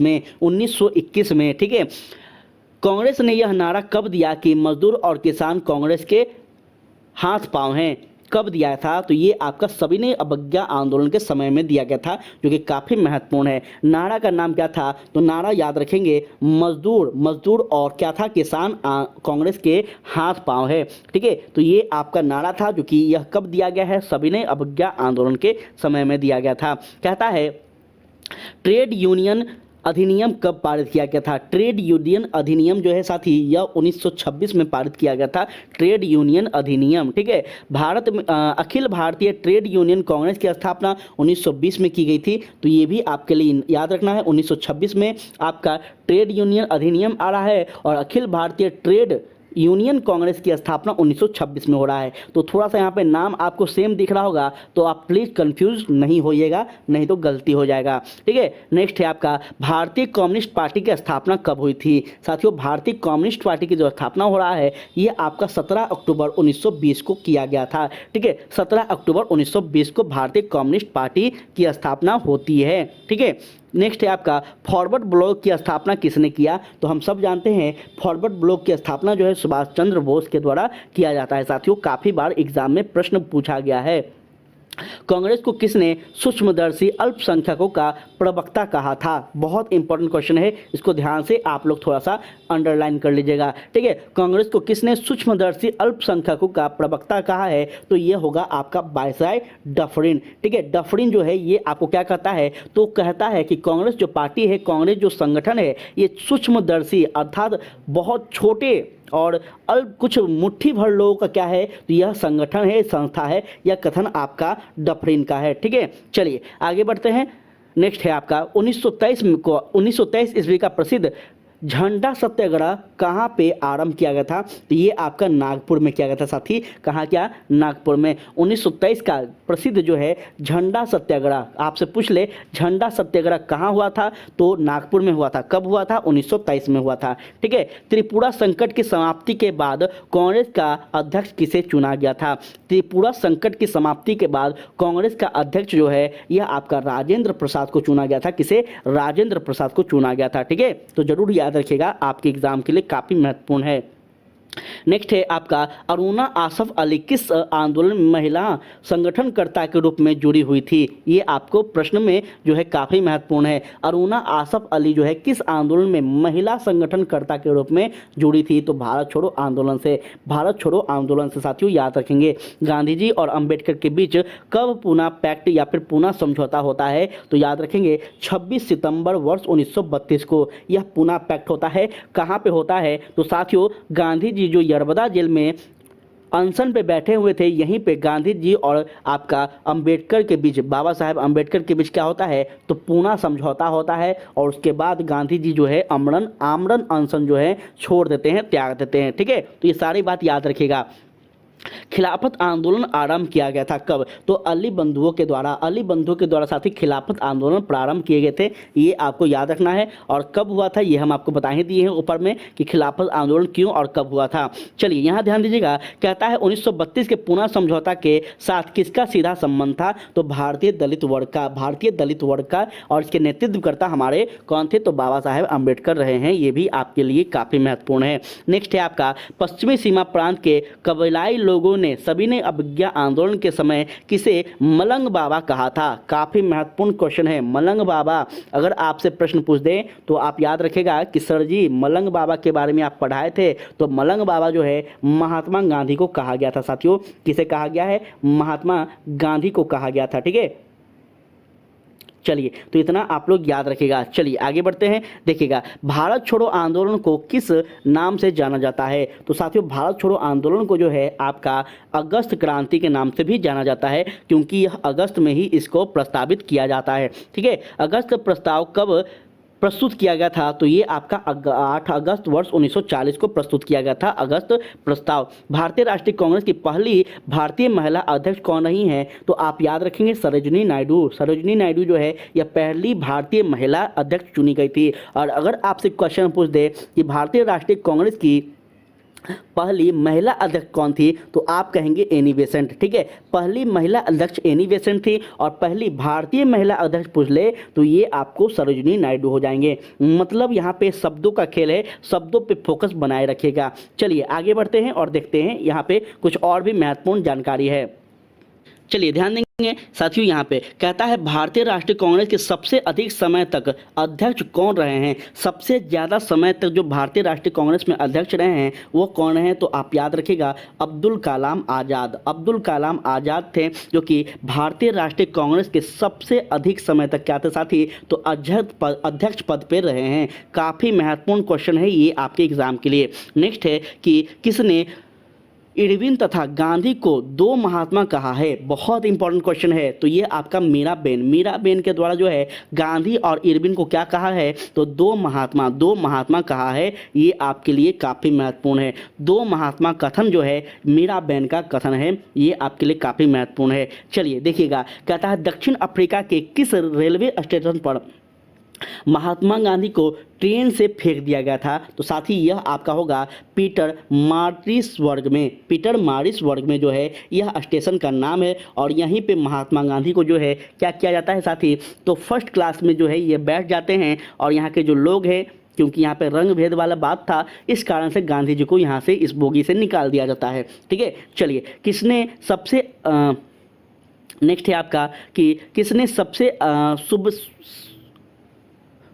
में। ठीक है, कांग्रेस ने यह नारा कब दिया कि मजदूर और किसान कांग्रेस के हाथ पांव हैं? कब दिया था? तो ये आपका सविनय अवज्ञा आंदोलन के समय में दिया गया था, जो कि काफ़ी महत्वपूर्ण है। नारा का नाम क्या था? तो नारा याद रखेंगे, मजदूर और क्या था? किसान कांग्रेस के हाथ पांव है। ठीक है, तो ये आपका नारा था जो कि यह कब दिया गया है? सविनय अवज्ञा आंदोलन के समय में दिया गया था। कहता है ट्रेड यूनियन अधिनियम कब पारित किया गया था? ट्रेड यूनियन अधिनियम जो है साथी यह 1926 में पारित किया गया था। ट्रेड यूनियन अधिनियम। ठीक है, भारत में अखिल भारतीय ट्रेड यूनियन कांग्रेस की स्थापना 1920 में की गई थी। तो ये भी आपके लिए याद रखना है, 1926 में आपका ट्रेड यूनियन अधिनियम आ रहा है और अखिल भारतीय ट्रेड यूनियन कांग्रेस की स्थापना 1926 में हो रहा है। तो थोड़ा सा यहाँ पे नाम आपको सेम दिख रहा होगा, तो आप प्लीज़ कंफ्यूज नहीं होइएगा, नहीं तो गलती हो जाएगा। ठीक है, नेक्स्ट है आपका, भारतीय कम्युनिस्ट पार्टी की स्थापना कब हुई थी? साथियों, भारतीय कम्युनिस्ट पार्टी की जो स्थापना हो रहा है ये आपका 17 अक्टूबर 1920 को किया गया था। ठीक है, 17 अक्टूबर 1920 को भारतीय कम्युनिस्ट पार्टी की स्थापना होती है। ठीक है, नेक्स्ट है आपका, फॉरवर्ड ब्लॉक की स्थापना किसने किया? तो हम सब जानते हैं फॉरवर्ड ब्लॉक की स्थापना जो है सुभाष चंद्र बोस के द्वारा किया जाता है। साथियों, काफ़ी बार एग्जाम में प्रश्न पूछा गया है। कांग्रेस को किसने सूक्ष्मदर्शी अल्पसंख्यकों का प्रवक्ता कहा था? बहुत इंपॉर्टेंट क्वेश्चन है, इसको ध्यान से आप लोग थोड़ा सा अंडरलाइन कर लीजिएगा। ठीक है, कांग्रेस को किसने सूक्ष्मदर्शी अल्पसंख्यकों का प्रवक्ता कहा है? तो ये होगा आपका वायसराय डफरिन। ठीक है, डफरिन जो है ये आपको क्या कहता है? तो कहता है कि कांग्रेस जो पार्टी है, कांग्रेस जो संगठन है, ये सूक्ष्मदर्शी अर्थात बहुत छोटे और अल्प कुछ मुट्ठी भर लोगों का क्या है? तो यह संगठन है, संस्था है। यह कथन आपका डफरिन का है। ठीक है, चलिए आगे बढ़ते हैं। नेक्स्ट है आपका 1923 ईस्वी का प्रसिद्ध झंडा सत्याग्रह कहाँ पे आरंभ किया गया था? तो ये आपका नागपुर में किया गया था साथी। कहाँ क्या? नागपुर में। 1923 का प्रसिद्ध जो है झंडा सत्याग्रह, आपसे पूछ ले झंडा सत्याग्रह कहाँ हुआ था? तो नागपुर में हुआ था। कब हुआ था? 1923 में हुआ था। ठीक है, त्रिपुरा संकट की समाप्ति के बाद कांग्रेस का अध्यक्ष किसे चुना गया था? त्रिपुरा संकट की समाप्ति के बाद कांग्रेस का अध्यक्ष जो है यह आपका राजेंद्र प्रसाद को चुना गया था। किसे? राजेंद्र प्रसाद को चुना गया था। ठीक है, तो जरूर याद रखिएगा, आपके एग्जाम के लिए काफी महत्वपूर्ण है। नेक्स्ट है आपका, अरुणा आसफ अली किस आंदोलन में महिला संगठनकर्ता के रूप में जुड़ी हुई थी? ये आपको प्रश्न में जो है काफ़ी महत्वपूर्ण है। अरुणा आसफ अली जो है किस आंदोलन में महिला संगठनकर्ता के रूप में जुड़ी थी? तो भारत छोड़ो आंदोलन से। भारत छोड़ो आंदोलन से साथियों याद रखेंगे। गांधी जी और अंबेडकर के बीच कब पूना पैक्ट या फिर पूना समझौता होता है? तो याद रखेंगे 26 सितंबर वर्ष 1932 को यह पूना पैक्ट होता है। कहाँ पे होता है? तो साथियों गांधी जी जो यरबदा जेल में अनशन पे बैठे हुए थे, यहीं पे गांधी जी और आपका अंबेडकर के बीच, बाबा साहेब अंबेडकर के बीच क्या होता है, तो पूना समझौता होता है और उसके बाद गांधी जी जो है आमरण आमरण अनशन जो है छोड़ देते हैं, त्याग देते हैं। ठीक है, तो ये सारी बात याद रखिएगा। खिलाफत आंदोलन आरंभ किया गया था कब, तो अली बंधुओं के द्वारा साथी खिलाफत आंदोलन प्रारंभ किए गए थे, ये आपको याद रखना है। और कब हुआ था ये हम आपको बता ही दिए हैं ऊपर में कि खिलाफत आंदोलन क्यों और कब हुआ था। चलिए यहाँ ध्यान दीजिएगा, कहता है 1932 के पूना समझौता के साथ किसका सीधा संबंध था, तो भारतीय दलित वर्ग का। और इसके नेतृत्वकर्ता हमारे कौन थे, तो बाबा साहेब अम्बेडकर रहे हैं, ये भी आपके लिए काफ़ी महत्वपूर्ण है। नेक्स्ट है आपका पश्चिमी सीमा प्रांत के कबीलाई लोगों ने सभी ने अवज्ञा आंदोलन के समय किसे मलंग बाबा कहा था। काफी महत्वपूर्ण क्वेश्चन है मलंग बाबा। अगर आपसे प्रश्न पूछ दें तो आप याद रखेगा कि सर जी मलंग बाबा के बारे में आप पढ़ाए थे, तो मलंग बाबा जो है महात्मा गांधी को कहा गया था साथियों। किसे कहा गया है, महात्मा गांधी को कहा गया था। ठीक है, चलिए तो इतना आप लोग याद रखिएगा। चलिए आगे बढ़ते हैं, देखिएगा भारत छोड़ो आंदोलन को किस नाम से जाना जाता है, तो साथियों भारत छोड़ो आंदोलन को जो है आपका अगस्त क्रांति के नाम से भी जाना जाता है, क्योंकि यह अगस्त में ही इसको प्रस्तावित किया जाता है। ठीक है, अगस्त प्रस्ताव कब प्रस्तुत किया गया था, तो ये आपका 8 अगस्त वर्ष 1940 को प्रस्तुत किया गया था अगस्त प्रस्ताव। भारतीय राष्ट्रीय कांग्रेस की पहली भारतीय महिला अध्यक्ष कौन रही हैं, तो आप याद रखेंगे सरोजिनी नायडू जो है यह पहली भारतीय महिला अध्यक्ष चुनी गई थी। और अगर आपसे क्वेश्चन पूछ दे कि भारतीय राष्ट्रीय कांग्रेस की पहली महिला अध्यक्ष कौन थी, तो आप कहेंगे एनी बेसेंट। ठीक है, पहली महिला अध्यक्ष एनी बेसेंट थी और पहली भारतीय महिला अध्यक्ष पूछ ले तो ये आपको सरोजिनी नायडू हो जाएंगे। मतलब यहाँ पे शब्दों का खेल है, शब्दों पे फोकस बनाए रखिएगा। चलिए आगे बढ़ते हैं और देखते हैं यहाँ पे कुछ और भी महत्वपूर्ण जानकारी है। चलिए ध्यान देंगे साथियों, यहाँ पे कहता है भारतीय राष्ट्रीय कांग्रेस के सबसे अधिक समय तक अध्यक्ष कौन रहे हैं। सबसे ज़्यादा समय तक जो भारतीय राष्ट्रीय कांग्रेस में अध्यक्ष रहे हैं वो कौन है, तो आप याद रखिएगा अब्दुल कलाम आज़ाद थे, जो कि भारतीय राष्ट्रीय कांग्रेस के सबसे अधिक समय तक क्या थे साथी, तो अध्यक्ष पद पे रहे हैं। काफ़ी महत्वपूर्ण क्वेश्चन है ये आपके एग्जाम के लिए। नेक्स्ट है कि किसने इरविन तथा गांधी को दो महात्मा कहा है। बहुत इंपॉर्टेंट क्वेश्चन है, तो ये आपका मीराबेन के द्वारा जो है गांधी और इरविन को क्या कहा है, तो दो महात्मा कहा है। ये आपके लिए काफ़ी महत्वपूर्ण है। दो महात्मा कथन जो है मीराबेन का कथन है, ये आपके लिए काफ़ी महत्वपूर्ण है। चलिए देखिएगा, कहता है दक्षिण अफ्रीका के किस रेलवे स्टेशन पर महात्मा गांधी को ट्रेन से फेंक दिया गया था, तो साथ ही यह आपका होगा पीटर मारिसबर्ग में जो है यह स्टेशन का नाम है। और यहीं पे महात्मा गांधी को जो है क्या किया जाता है साथी, तो फर्स्ट क्लास में जो है ये बैठ जाते हैं और यहाँ के जो लोग हैं, क्योंकि यहाँ पे रंग भेद वाला बात था, इस कारण से गांधी जी को यहाँ से इस बोगी से निकाल दिया जाता है। ठीक है, चलिए किसने सबसे नेक्स्ट है आपका कि किसने सबसे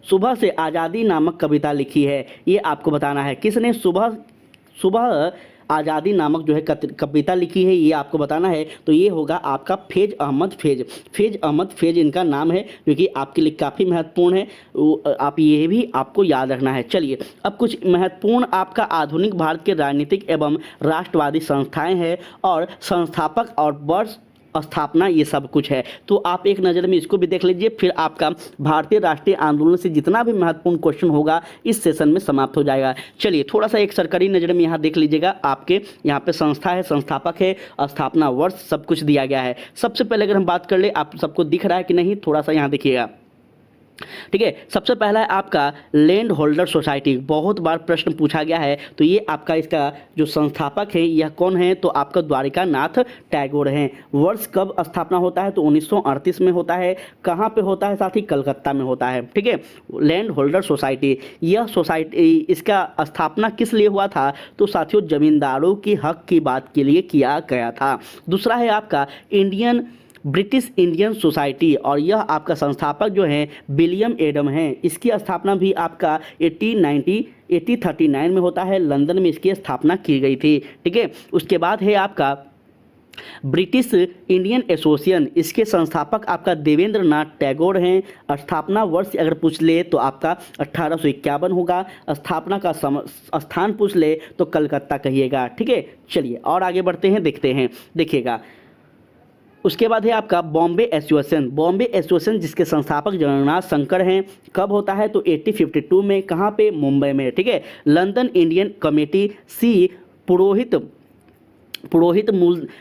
सुबह से आज़ादी नामक कविता लिखी है, ये आपको बताना है। किसने सुबह आज़ादी नामक जो है कविता लिखी है, ये आपको बताना है। तो ये होगा आपका फैज़ अहमद फैज़ इनका नाम है, जो कि आपके लिए काफ़ी महत्वपूर्ण है। आप ये भी आपको याद रखना है। चलिए अब कुछ महत्वपूर्ण आपका आधुनिक भारत के राजनीतिक एवं राष्ट्रवादी संस्थाएं हैं और संस्थापक और वर्ष स्थापना, ये सब कुछ है। तो आप एक नज़र में इसको भी देख लीजिए, फिर आपका भारतीय राष्ट्रीय आंदोलन से जितना भी महत्वपूर्ण क्वेश्चन होगा इस सेशन में समाप्त हो जाएगा। चलिए थोड़ा सा एक सरकारी नज़र में यहाँ देख लीजिएगा, आपके यहाँ पे संस्था है, संस्थापक है, स्थापना वर्ष, सब कुछ दिया गया है। सबसे पहले अगर हम बात कर ले, आप सबको दिख रहा है कि नहीं, थोड़ा सा यहाँ देखिएगा। ठीक है, सबसे पहला है आपका लैंड होल्डर सोसाइटी, बहुत बार प्रश्न पूछा गया है। तो ये आपका इसका जो संस्थापक है यह कौन है, तो आपका द्वारिका नाथ टैगोर हैं। वर्ष कब स्थापना होता है, तो 1938 में होता है। कहाँ पे होता है साथी, कलकत्ता में होता है। ठीक है, लैंड होल्डर सोसाइटी, यह सोसाइटी इसका स्थापना किस लिए हुआ था, तो साथियों जमींदारों की हक की बात के लिए किया गया था। दूसरा है आपका ब्रिटिश इंडियन सोसाइटी, और यह आपका संस्थापक जो हैं विलियम एडम हैं। इसकी स्थापना भी आपका 1839 में होता है, लंदन में इसकी स्थापना की गई थी। ठीक है, उसके बाद है आपका ब्रिटिश इंडियन एसोसिएशन, इसके संस्थापक आपका देवेंद्र नाथ टैगोर हैं। स्थापना वर्ष अगर पूछ ले तो आपका 1851 होगा। स्थापना का स्थान पूछ ले तो कलकत्ता कहिएगा, ठीक है। चलिए और आगे बढ़ते हैं, देखते हैं, देखिएगा। उसके बाद है आपका बॉम्बे एसोसिएशन। बॉम्बे एसोसिएशन जिसके संस्थापक जगन्नाथ शंकर हैं, कब होता है तो 1852 में। कहाँ पे? मुंबई में, ठीक है। लंदन इंडियन कमेटी, सी पुरोहित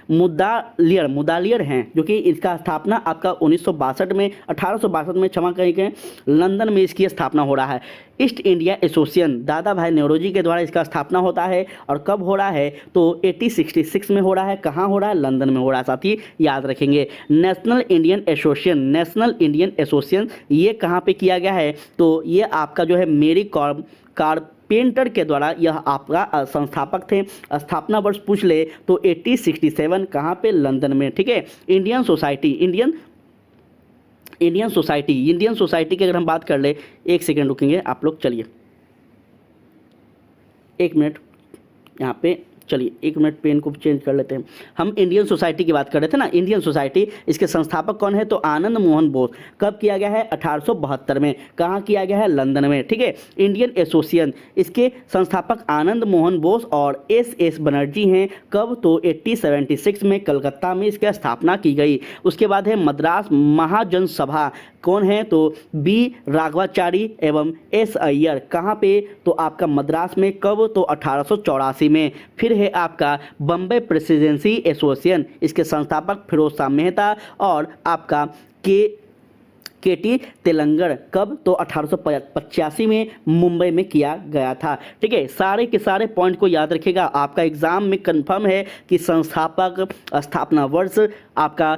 मुदालियर हैं, जो कि इसका स्थापना आपका 1962 में 1862 में, क्षमा करेंगे, लंदन में इसकी स्थापना हो रहा है। ईस्ट इंडिया एसोसिएशन दादा भाई नेहरू के द्वारा इसका स्थापना होता है, और कब हो रहा है तो 1866 में हो रहा है। कहाँ हो रहा है? लंदन में हो रहा है, साथी याद रखेंगे। नेशनल इंडियन एसोसिएशन ये कहाँ पे किया गया है तो ये आपका जो है मेरी कारपेंटर के द्वारा यह आपका संस्थापक थे। स्थापना वर्ष पूछ ले तो 1867, कहाँ पे? लंदन में, ठीक है। इंडियन सोसाइटी की अगर हम बात कर ले, एक सेकेंड रुकेंगे आप लोग, चलिए एक मिनट, यहाँ पे चलिए एक मिनट, पेन को चेंज कर लेते हैं। हम इंडियन सोसाइटी की बात कर रहे थे ना, इंडियन सोसाइटी, इसके संस्थापक कौन है तो आनंद मोहन बोस। कब किया गया है? 1872 में। कहाँ किया गया है? लंदन में, ठीक है। इंडियन एसोसिएशन, इसके संस्थापक आनंद मोहन बोस और एस बनर्जी हैं। कब तो 1876 में कलकत्ता में इसकी स्थापना की गई। उसके बाद है मद्रास महाजन सभा, कौन है तो बी राघवाचारी एवं एस अय्यर। कहाँ पे तो आपका मद्रास में। कब तो 1884 में। फिर है आपका बम्बई प्रेसिडेंसी एसोसिएशन, इसके संस्थापक फिरोज शाह मेहता और आपका केटी तेलंगड़। कब तो 1885 में मुंबई में किया गया था, ठीक है। सारे के सारे पॉइंट को याद रखिएगा, आपका एग्जाम में कंफर्म है कि संस्थापक, स्थापना वर्ष, आपका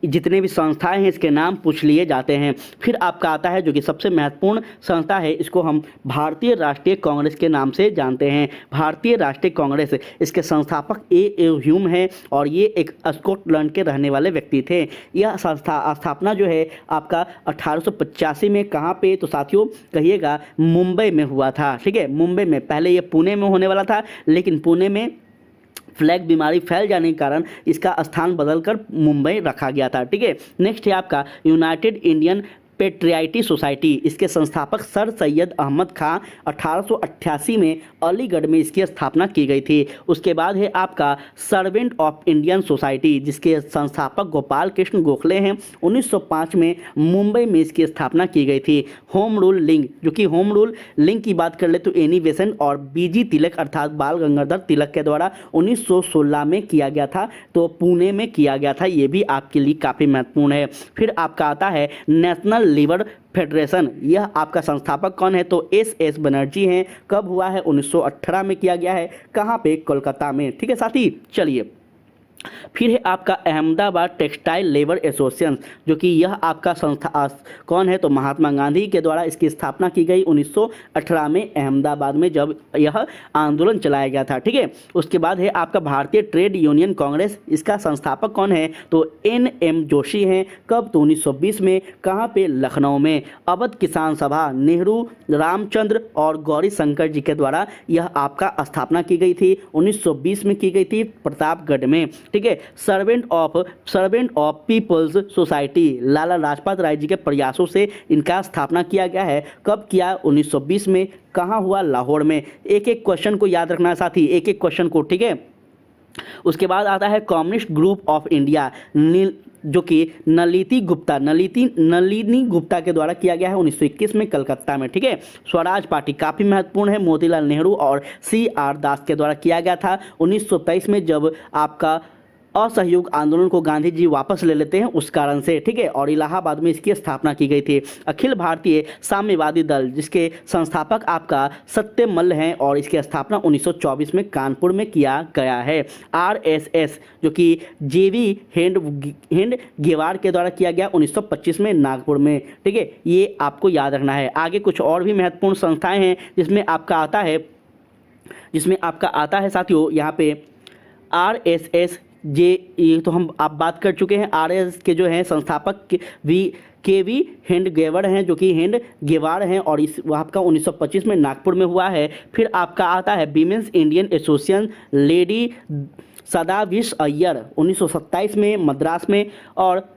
जितने भी संस्थाएं हैं इसके नाम पूछ लिए जाते हैं। फिर आपका आता है जो कि सबसे महत्वपूर्ण संस्था है, इसको हम भारतीय राष्ट्रीय कांग्रेस के नाम से जानते हैं। भारतीय राष्ट्रीय कांग्रेस, इसके संस्थापक ए ह्यूम हैं और ये एक स्कॉटलैंड के रहने वाले व्यक्ति थे। यह संस्था स्थापना जो है आपका 1885 में, कहाँ पे तो साथियों कहिएगा, मुंबई में हुआ था, ठीक है। मुंबई में, पहले ये पुणे में होने वाला था, लेकिन पुणे में फ्लैग बीमारी फैल जाने के कारण इसका स्थान बदलकर मुंबई रखा गया था, ठीक है। नेक्स्ट है आपका यूनाइटेड इंडियन पेट्रियाटिक सोसाइटी, इसके संस्थापक सर सैयद अहमद खां। 1888 में अलीगढ़ में इसकी स्थापना की गई थी। उसके बाद है आपका सर्वेंट ऑफ इंडियन सोसाइटी, जिसके संस्थापक गोपाल कृष्ण गोखले हैं। 1905 में मुंबई में इसकी स्थापना की गई थी। होम रूल लीग, जो कि होम रूल लीग की बात कर ले तो एनी बेसेंट और बीजी तिलक अर्थात बाल गंगाधर तिलक के द्वारा 1916 में किया गया था, तो पुणे में किया गया था। ये भी आपके लिए काफ़ी महत्वपूर्ण है। फिर आपका आता है नेशनल लिवर फेडरेशन, यह आपका संस्थापक कौन है तो एस बनर्जी हैं। कब हुआ है? 1918 में किया गया है। कहाँ पे? कोलकाता में, ठीक है साथी। चलिए फिर है आपका अहमदाबाद टेक्सटाइल लेबर एसोसिएशन, जो कि यह आपका संस्था कौन है तो महात्मा गांधी के द्वारा इसकी स्थापना की गई 1918 में अहमदाबाद में, जब यह आंदोलन चलाया गया था, ठीक है। उसके बाद है आपका भारतीय ट्रेड यूनियन कांग्रेस, इसका संस्थापक कौन है तो NM जोशी हैं। कब तो 1920 में। कहाँ पे? लखनऊ में। अवध किसान सभा, नेहरू, रामचंद्र और गौरी शंकर जी के द्वारा यह आपका स्थापना की गई थी, 1920 में की गई थी, प्रतापगढ़ में, ठीक है। Servant of peoples society, Lala Lajpat Rai ji के प्रयासों से इनका स्थापना किया गया है। कब किया? 1920 में। कहाँ हुआ? लाहौर में। एक एक क्वेश्चन को याद रखना साथी, एक एक क्वेश्चन को, ठीक है। उसके बाद आता है कम्युनिस्ट ग्रुप ऑफ इंडिया, जो कि नलिनी गुप्ता के द्वारा किया गया है 1921 में कलकत्ता में, ठीक है। स्वराज पार्टी काफ़ी महत्वपूर्ण है, मोतीलाल नेहरू और CR दास के द्वारा किया गया था 1923 में, जब आपका असहयोग आंदोलन को गांधी जी वापस ले लेते हैं उस कारण से, ठीक है। और इलाहाबाद में इसकी स्थापना की गई थी। अखिल भारतीय साम्यवादी दल, जिसके संस्थापक आपका सत्यमल हैं और इसकी स्थापना 1924 में कानपुर में किया गया है। RSS, जो कि JV हेंड गेवार के द्वारा किया गया 1925 में नागपुर में, ठीक है। ये आपको याद रखना है। आगे कुछ और भी महत्वपूर्ण संस्थाएं हैं जिसमें आपका आता है साथियों यहाँ पे RSS ये तो हम आप बात कर चुके हैं। RSS के जो हैं संस्थापक केवी हेंडगेवर हैं, जो कि हेंडगेवार हैं, और इस आपका 1925 में नागपुर में हुआ है। फिर आपका आता है women's Indian association lady Sadashiv Iyer 1927 में मद्रास में। और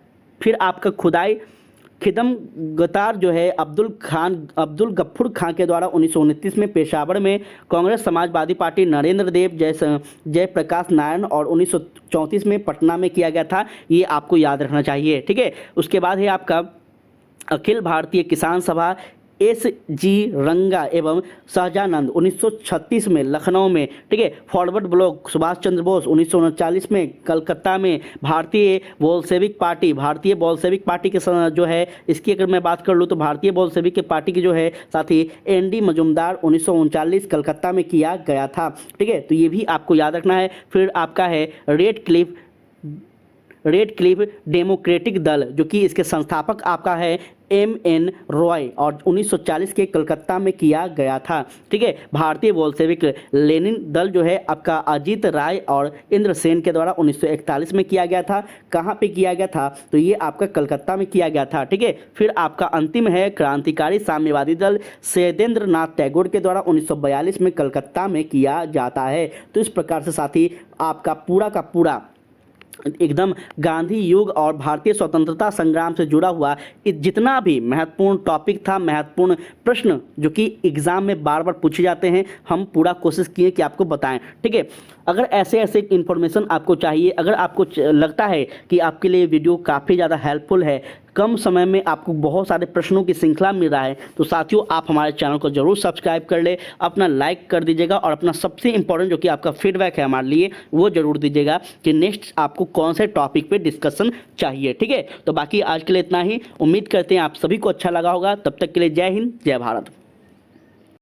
फिर आपका खुदाई खिदम गतार जो है अब्दुल गफ्फुर खां के द्वारा 1929 में पेशावर में। कांग्रेस समाजवादी पार्टी नरेंद्र देव जयप्रकाश नारायण और 1934 में पटना में किया गया था। ये आपको याद रखना चाहिए, ठीक है। उसके बाद है आपका अखिल भारतीय किसान सभा SG रंगा एवं सहजानंद 1936 में लखनऊ में, ठीक है। फॉरवर्ड ब्लॉक सुभाष चंद्र बोस 1939 में कलकत्ता में। भारतीय बोल्शेविक पार्टी के जो है, इसकी अगर मैं बात कर लूँ तो भारतीय बोल्शेविक पार्टी की जो है साथी ND मजुमदार 1939 कलकत्ता में किया गया था, ठीक है। तो ये भी आपको याद रखना है। फिर आपका है रेड क्लिफ डेमोक्रेटिक दल, जो कि इसके संस्थापक आपका है MN रॉय, और 1940 के कलकत्ता में किया गया था, ठीक है। भारतीय बोल्शेविक लेनिन दल जो है आपका अजीत राय और इंद्र सेन के द्वारा 1941 में किया गया था। कहाँ पे किया गया था? तो ये आपका कलकत्ता में किया गया था, ठीक है। फिर आपका अंतिम है क्रांतिकारी साम्यवादी दल सैयदेंद्र नाथ टैगोर के द्वारा 1942 में कलकत्ता में किया जाता है। तो इस प्रकार से साथी आपका पूरा का पूरा एकदम गांधी युग और भारतीय स्वतंत्रता संग्राम से जुड़ा हुआ जितना भी महत्वपूर्ण टॉपिक था, महत्वपूर्ण प्रश्न जो कि एग्जाम में बार बार पूछे जाते हैं, हम पूरा कोशिश किए कि आपको बताएं, ठीक है। अगर ऐसे इन्फॉर्मेशन आपको चाहिए, अगर आपको लगता है कि आपके लिए वीडियो काफ़ी ज़्यादा हेल्पफुल है, कम समय में आपको बहुत सारे प्रश्नों की श्रृंखला मिल रहा है, तो साथियों आप हमारे चैनल को जरूर सब्सक्राइब कर ले, अपना लाइक कर दीजिएगा और अपना सबसे इंपॉर्टेंट जो कि आपका फीडबैक है हमारे लिए वो जरूर दीजिएगा कि नेक्स्ट आपको कौन से टॉपिक पे डिस्कशन चाहिए, ठीक है। तो बाकी आज के लिए इतना ही। उम्मीद करते हैं आप सभी को अच्छा लगा होगा। तब तक के लिए जय हिंद, जय भारत।